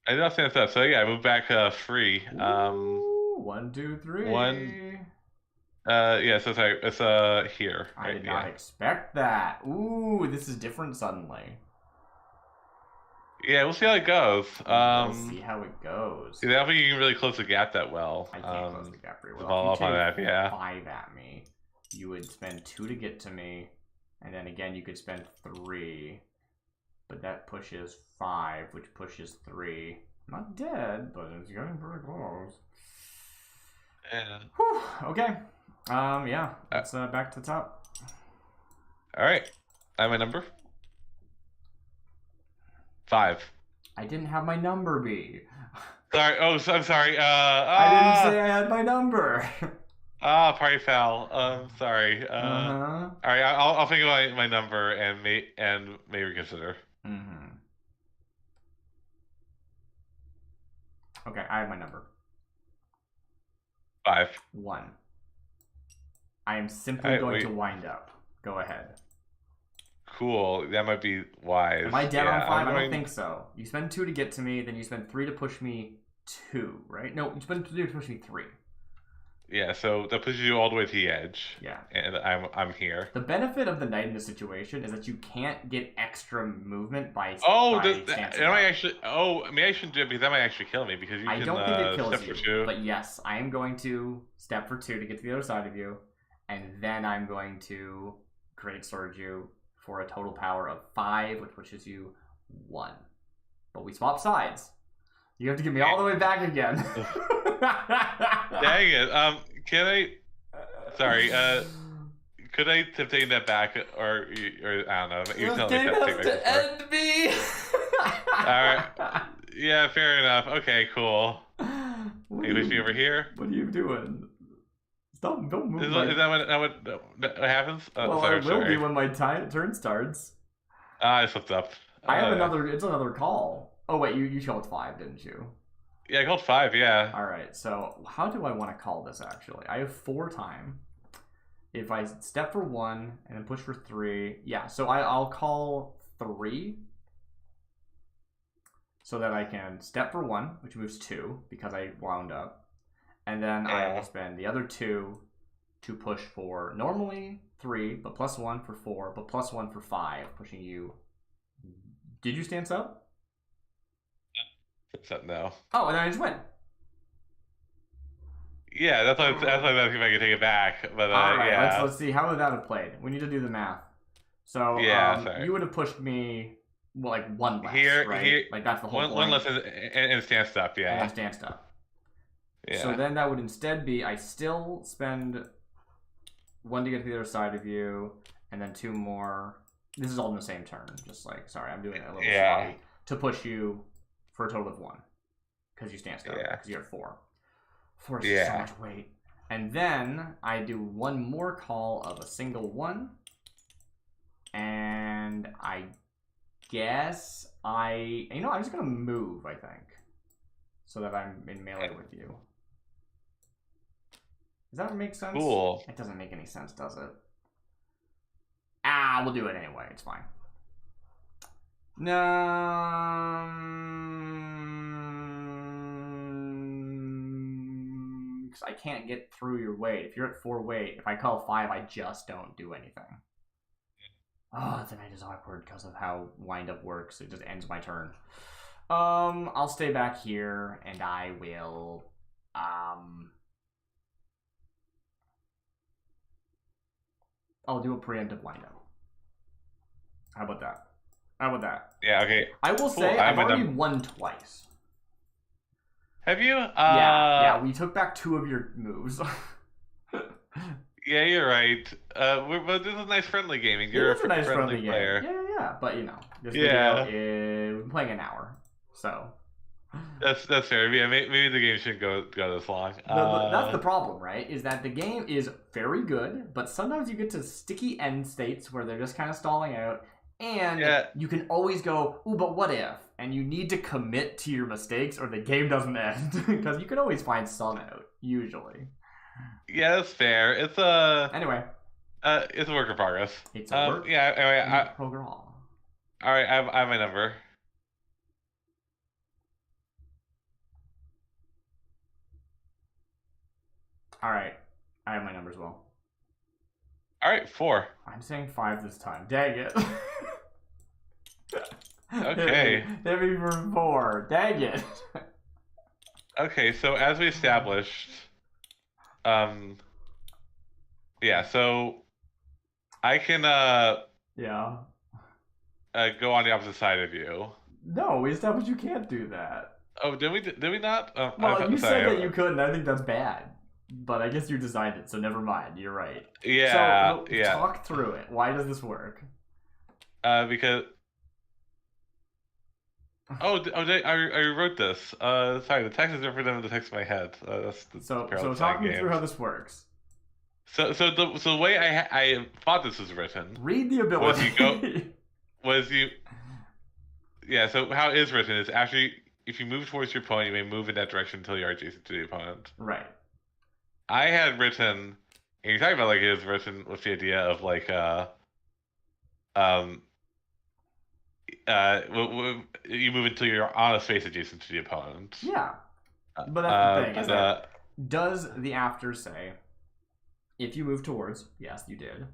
Speaker 2: I did not stance up. So yeah, I moved back 3.
Speaker 1: Ooh, 1, 2, 3.
Speaker 2: 1. Yeah. So sorry. It's here.
Speaker 1: I did not expect that. Ooh, this is different suddenly.
Speaker 2: Yeah, we'll see how it goes.
Speaker 1: We'll see how it goes.
Speaker 2: I don't think you can really close the gap that well.
Speaker 1: I can't close the gap very well.
Speaker 2: Follow
Speaker 1: if you
Speaker 2: up on that,
Speaker 1: 5 at me, you would spend 2 to get to me, and then again you could spend 3, but that pushes 5, which pushes 3. I'm not dead, but it's getting pretty close.
Speaker 2: Yeah.
Speaker 1: Whew, okay. Yeah. Let's back to the top.
Speaker 2: All right. I have my number. 5.
Speaker 1: I didn't have my number, B.
Speaker 2: Sorry. Oh, I'm sorry.
Speaker 1: I didn't say I had my number.
Speaker 2: Party foul. Sorry. All right. I'll think about my number and may reconsider.
Speaker 1: Okay, I have my number.
Speaker 2: 5.
Speaker 1: 1. I am simply going to wind up. Go ahead.
Speaker 2: Cool. That might be wise.
Speaker 1: Am I dead on 5? I don't think so. You spend 2 to get to me, then you spend 3 to push me 2, right? No, you spend 2 to push me 3.
Speaker 2: Yeah, so that pushes you all the way to the edge.
Speaker 1: Yeah.
Speaker 2: And I'm here.
Speaker 1: The benefit of the knight in this situation is that you can't get extra movement by
Speaker 2: I shouldn't do it because that might actually kill me because
Speaker 1: I don't think it kills you. But yes, I am going to step for 2 to get to the other side of you, and then I'm going to greatsword you for a total power of 5, which pushes you 1. But we swap sides. You have to get me all the way back again.
Speaker 2: Dang it. Can I? Sorry. Could I take that back, or I don't know?
Speaker 1: This game has to end me.
Speaker 2: All right. Yeah, fair enough. Okay, cool. You push me over here.
Speaker 1: What are you doing? Stop! Don't move.
Speaker 2: Is that what happens?
Speaker 1: Well,
Speaker 2: sorry,
Speaker 1: it will be when my turn starts.
Speaker 2: I slipped up.
Speaker 1: I have another. It's another call. Oh wait, you called 5, didn't you?
Speaker 2: Yeah, I called 5. Yeah.
Speaker 1: All right. So how do I want to call this? Actually, I have 4 time. If I step for 1 and then push for 3, yeah. So I'll call 3, so that I can step for 1, which moves 2 because I wound up, and then I will spend the other 2 to push for normally 3, but plus 1 for 4, but plus 1 for 5, pushing you. Did you stance up?
Speaker 2: No.
Speaker 1: Oh, and then I just win.
Speaker 2: Yeah, that's why I was asking if I could take it back. But
Speaker 1: all right,
Speaker 2: yeah.
Speaker 1: let's see. How would that have played? We need to do the math. So you would have pushed me like 1 less, right? Here, like that's the whole point.
Speaker 2: 1 less and stanced up, yeah.
Speaker 1: And stanced up.
Speaker 2: Yeah.
Speaker 1: So then that would instead be I still spend 1 to get to the other side of you, and then 2 more. This is all in the same turn. Just like sorry, I'm doing it a little sloppy to push you for a total of 1 because you stanced up because you're at 4. 4 is so much weight. And then I do 1 more call of a single 1. And I guess I'm just going to move, I think. So that I'm in melee with you. Does that make sense?
Speaker 2: Cool.
Speaker 1: It doesn't make any sense, does it? we'll do it anyway. It's fine. No. Because I can't get through your weight. If you're at 4 weight, if I call 5, I just don't do anything. Oh, the night is awkward because of how wind up works. It just ends my turn. I'll stay back here and I will I'll do a preemptive windup. How about that?
Speaker 2: Yeah, okay.
Speaker 1: I will say I've already won twice.
Speaker 2: Have you?
Speaker 1: Yeah, we took back 2 of your moves.
Speaker 2: Yeah, you're right. But this is nice friendly gaming. You're a nice friendly player.
Speaker 1: Yeah. But this video is... we've been playing an hour, so...
Speaker 2: That's fair. Yeah, maybe the game shouldn't go this long.
Speaker 1: That's the problem, right? Is that the game is very good, but sometimes you get to sticky end states where they're just kind of stalling out, and you can always go, ooh, but what if? And you need to commit to your mistakes or the game doesn't end, because you can always find some out, usually.
Speaker 2: Yeah, that's fair. It's
Speaker 1: anyway.
Speaker 2: It's a work in progress.
Speaker 1: It's a work
Speaker 2: in
Speaker 1: progress.
Speaker 2: All right, I have my number.
Speaker 1: All right, I have my number as well.
Speaker 2: All right, 4.
Speaker 1: I'm saying 5 this time. Dang it.
Speaker 2: Okay.
Speaker 1: Hit me for 4. Dang it.
Speaker 2: Okay, so as we established, yeah, so I can go on the opposite side of you.
Speaker 1: No, we established you can't do that.
Speaker 2: Oh, did we not? Oh,
Speaker 1: well, you said that you could, and I think that's bad. But I guess you designed it, so never mind. You're right.
Speaker 2: Yeah,
Speaker 1: so, talk through it. Why does this work?
Speaker 2: Because... I wrote this. Sorry, the text is different than the text in my head.
Speaker 1: So talk me through how this works.
Speaker 2: So the way I thought this was written.
Speaker 1: Read the ability.
Speaker 2: Yeah. So how it is written is actually, if you move towards your opponent, you may move in that direction until you are adjacent to the opponent.
Speaker 1: Right.
Speaker 2: I had written, and you're talking about like it was written with the idea of like you move until you're on a space adjacent to the opponent.
Speaker 1: Yeah. But that's the thing. Does the after say, if you move towards, yes, you did,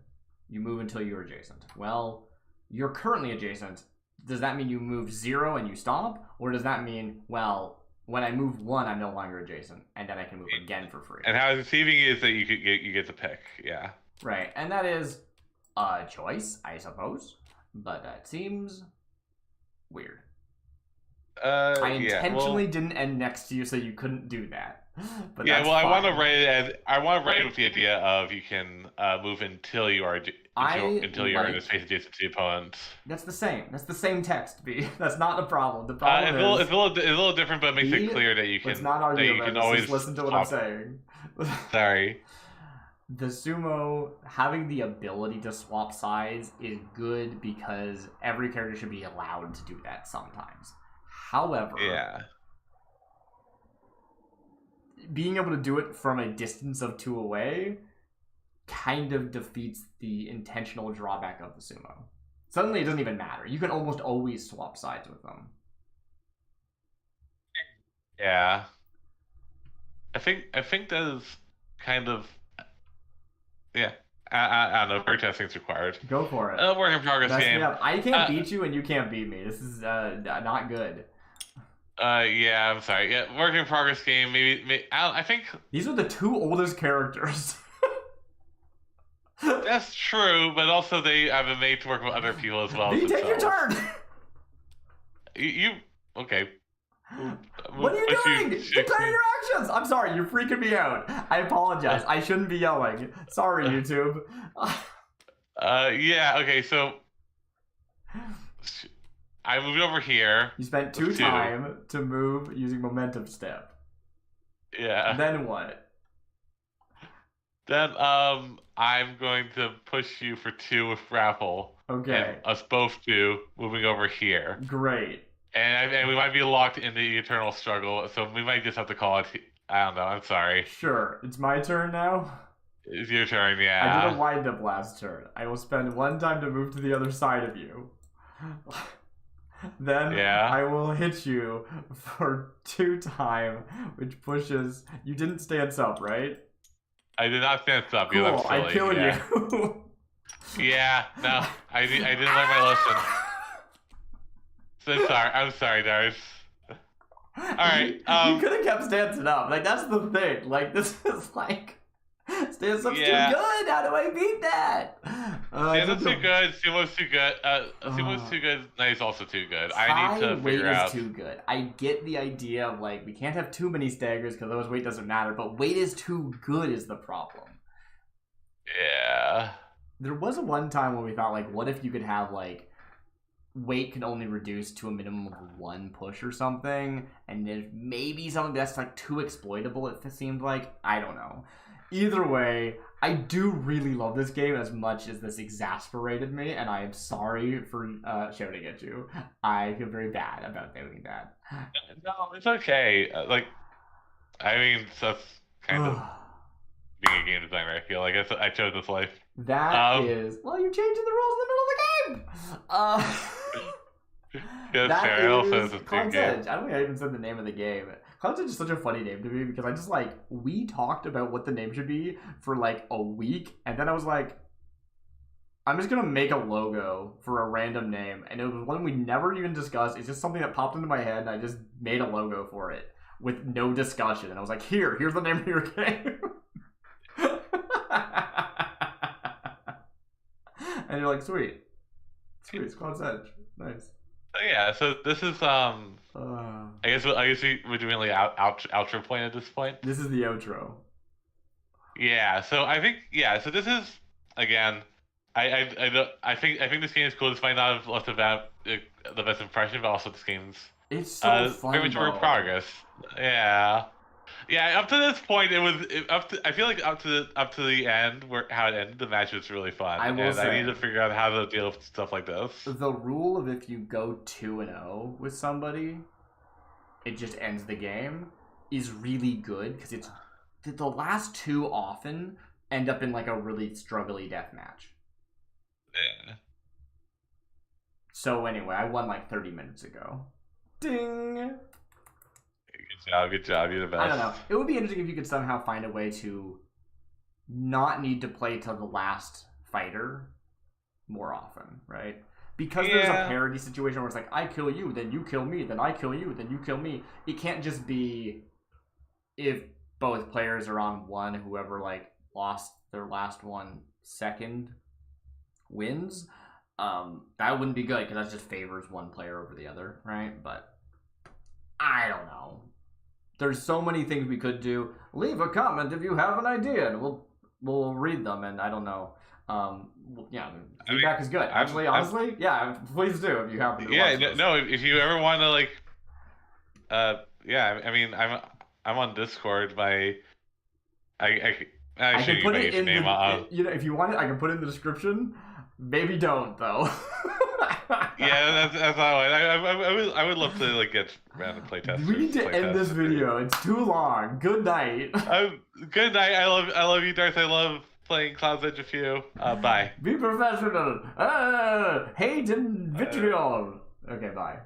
Speaker 1: you move until you're adjacent. Well, you're currently adjacent. Does that mean you move 0 and you stop? Or does that mean, well, when I move 1, I'm no longer adjacent, and then I can move again for free?
Speaker 2: And how it's receiving is that you get to pick, yeah.
Speaker 1: Right, and that is a choice, I suppose. But that seems... weird. I intentionally didn't end next to you so you couldn't do that. But
Speaker 2: yeah, well,
Speaker 1: fine.
Speaker 2: I want to write it with the idea of you can move until you are until you're in a space adjacent to the opponent.
Speaker 1: That's the same. That's the same text, B. That's not the problem. The problem is
Speaker 2: it's a little different, but it makes it clear that you can.
Speaker 1: Let's not argue about this.
Speaker 2: Always
Speaker 1: just listen to what I'm saying.
Speaker 2: Sorry.
Speaker 1: The sumo having the ability to swap sides is good because every character should be allowed to do that sometimes. However, being able to do it from a distance of 2 away kind of defeats the intentional drawback of the sumo. Suddenly it doesn't even matter. You can almost always swap sides with them.
Speaker 2: Yeah. I think that is kind of... Yeah, I don't know. Very testing's required.
Speaker 1: Go for it.
Speaker 2: Work in progress game.
Speaker 1: I can't beat you, and you can't beat me. This is not good.
Speaker 2: Yeah, I'm sorry. Yeah, work in progress game. Maybe I think
Speaker 1: these are the 2 oldest characters.
Speaker 2: That's true, but also they have been made to work with other people as well.
Speaker 1: You take your turn.
Speaker 2: You okay?
Speaker 1: What are you doing? Declare your actions! I'm sorry, you're freaking me out. I apologize. I shouldn't be yelling. Sorry, YouTube.
Speaker 2: Yeah, okay, so... I moved over here.
Speaker 1: You spent 2 time to move using momentum step.
Speaker 2: Yeah.
Speaker 1: Then what?
Speaker 2: Then, I'm going to push you for 2 with grapple.
Speaker 1: Okay.
Speaker 2: And us both 2 moving over here.
Speaker 1: Great.
Speaker 2: And we might be locked in the eternal struggle, so we might just have to call it. I don't know. I'm sorry.
Speaker 1: Sure. It's my turn now.
Speaker 2: It's your turn,
Speaker 1: I
Speaker 2: yeah.
Speaker 1: did a wind up last turn. I will spend 1 time to move to the other side of you. Then
Speaker 2: Yeah.
Speaker 1: I will hit you for 2 time, which pushes. You didn't stance up, right?
Speaker 2: I did not stand up.
Speaker 1: Cool.
Speaker 2: I'm silly.
Speaker 1: I kill
Speaker 2: yeah.
Speaker 1: you.
Speaker 2: Yeah. No, I didn't learn my lesson. So sorry. I'm sorry, Darius. All right.
Speaker 1: You could have kept standing up. Like that's the thing. Like this is like. Stance up's
Speaker 2: Yeah.
Speaker 1: too good. How do I beat that?
Speaker 2: Stand up's too good. Sumo's too good. Sumo's too good. Knight's also too good. I need to figure out.
Speaker 1: Weight is too good. I get the idea of like we can't have too many staggers because otherwise weight doesn't matter. But weight is too good is the problem.
Speaker 2: Yeah.
Speaker 1: There was a one time when we thought like, what if you could have like weight can only reduce to a minimum of 1 push or something, and there's maybe something that's like too exploitable. It seemed like I don't know. Either way, I do really love this game as much as this exasperated me, and I am sorry for shouting at you. I feel very bad about doing that.
Speaker 2: No, it's okay. I mean, that's kind of being a game designer. I feel like I chose this life.
Speaker 1: That is... Well, you're changing the rules in the middle of the game!
Speaker 2: That's fair. I also is
Speaker 1: Cloud's Edge. I don't think I even said the name of the game. Cloud's Edge is such a funny name to me because I just like, we talked about what the name should be for like a week, and then I was like, I'm just gonna make a logo for a random name, and it was one we never even discussed. It's just something that popped into my head, and I just made a logo for it with no discussion. And I was like, here's the name of your game. And you're like, sweet, it's Cloud's Edge, nice.
Speaker 2: Yeah, so this is I guess we would doing like outro point at this point.
Speaker 1: This is the outro.
Speaker 2: Yeah, so I think so this is again. I think this game is cool. This might not have left the best impression, but also this game's
Speaker 1: it's so fun.
Speaker 2: Very much work in progress. Yeah. Yeah, up to this point, I feel like up to the end, where how it ended, the match was really fun. I need to figure out how to deal with stuff like this.
Speaker 1: The rule of if you go 2-0 with somebody, it just ends the game, is really good because it's the last 2 often end up in like a really struggly death match.
Speaker 2: Yeah.
Speaker 1: So anyway, I won like 30 minutes ago. Ding.
Speaker 2: Good job, you're the best.
Speaker 1: I don't know. It would be interesting if you could somehow find a way to not need to play to the last fighter more often, right? Because there's a parity situation where it's like, I kill you, then you kill me, then I kill you, then you kill me. It can't just be if both players are on one, whoever like lost their last 1 second wins. That wouldn't be good because that just favors one player over the other, right? But I don't know. There's so many things we could do. Leave a comment if you have an idea, and we'll read them. And I don't know. Yeah, feedback is good. Actually, honestly, yeah, please do if you happen to.
Speaker 2: Yeah, no. If you ever want to like, yeah. I mean, I'm on Discord. I
Speaker 1: can put it in the, you know, if you want it, I can put it in the description. Maybe don't though.
Speaker 2: Yeah, that's all right. I would love to like get random playtesters.
Speaker 1: We need to end this video. It's too long. Good night.
Speaker 2: Good night. I love you, Darth. I love playing Cloud's Edge with you. Bye.
Speaker 1: Be professional. Hate and vitriol. Okay, bye.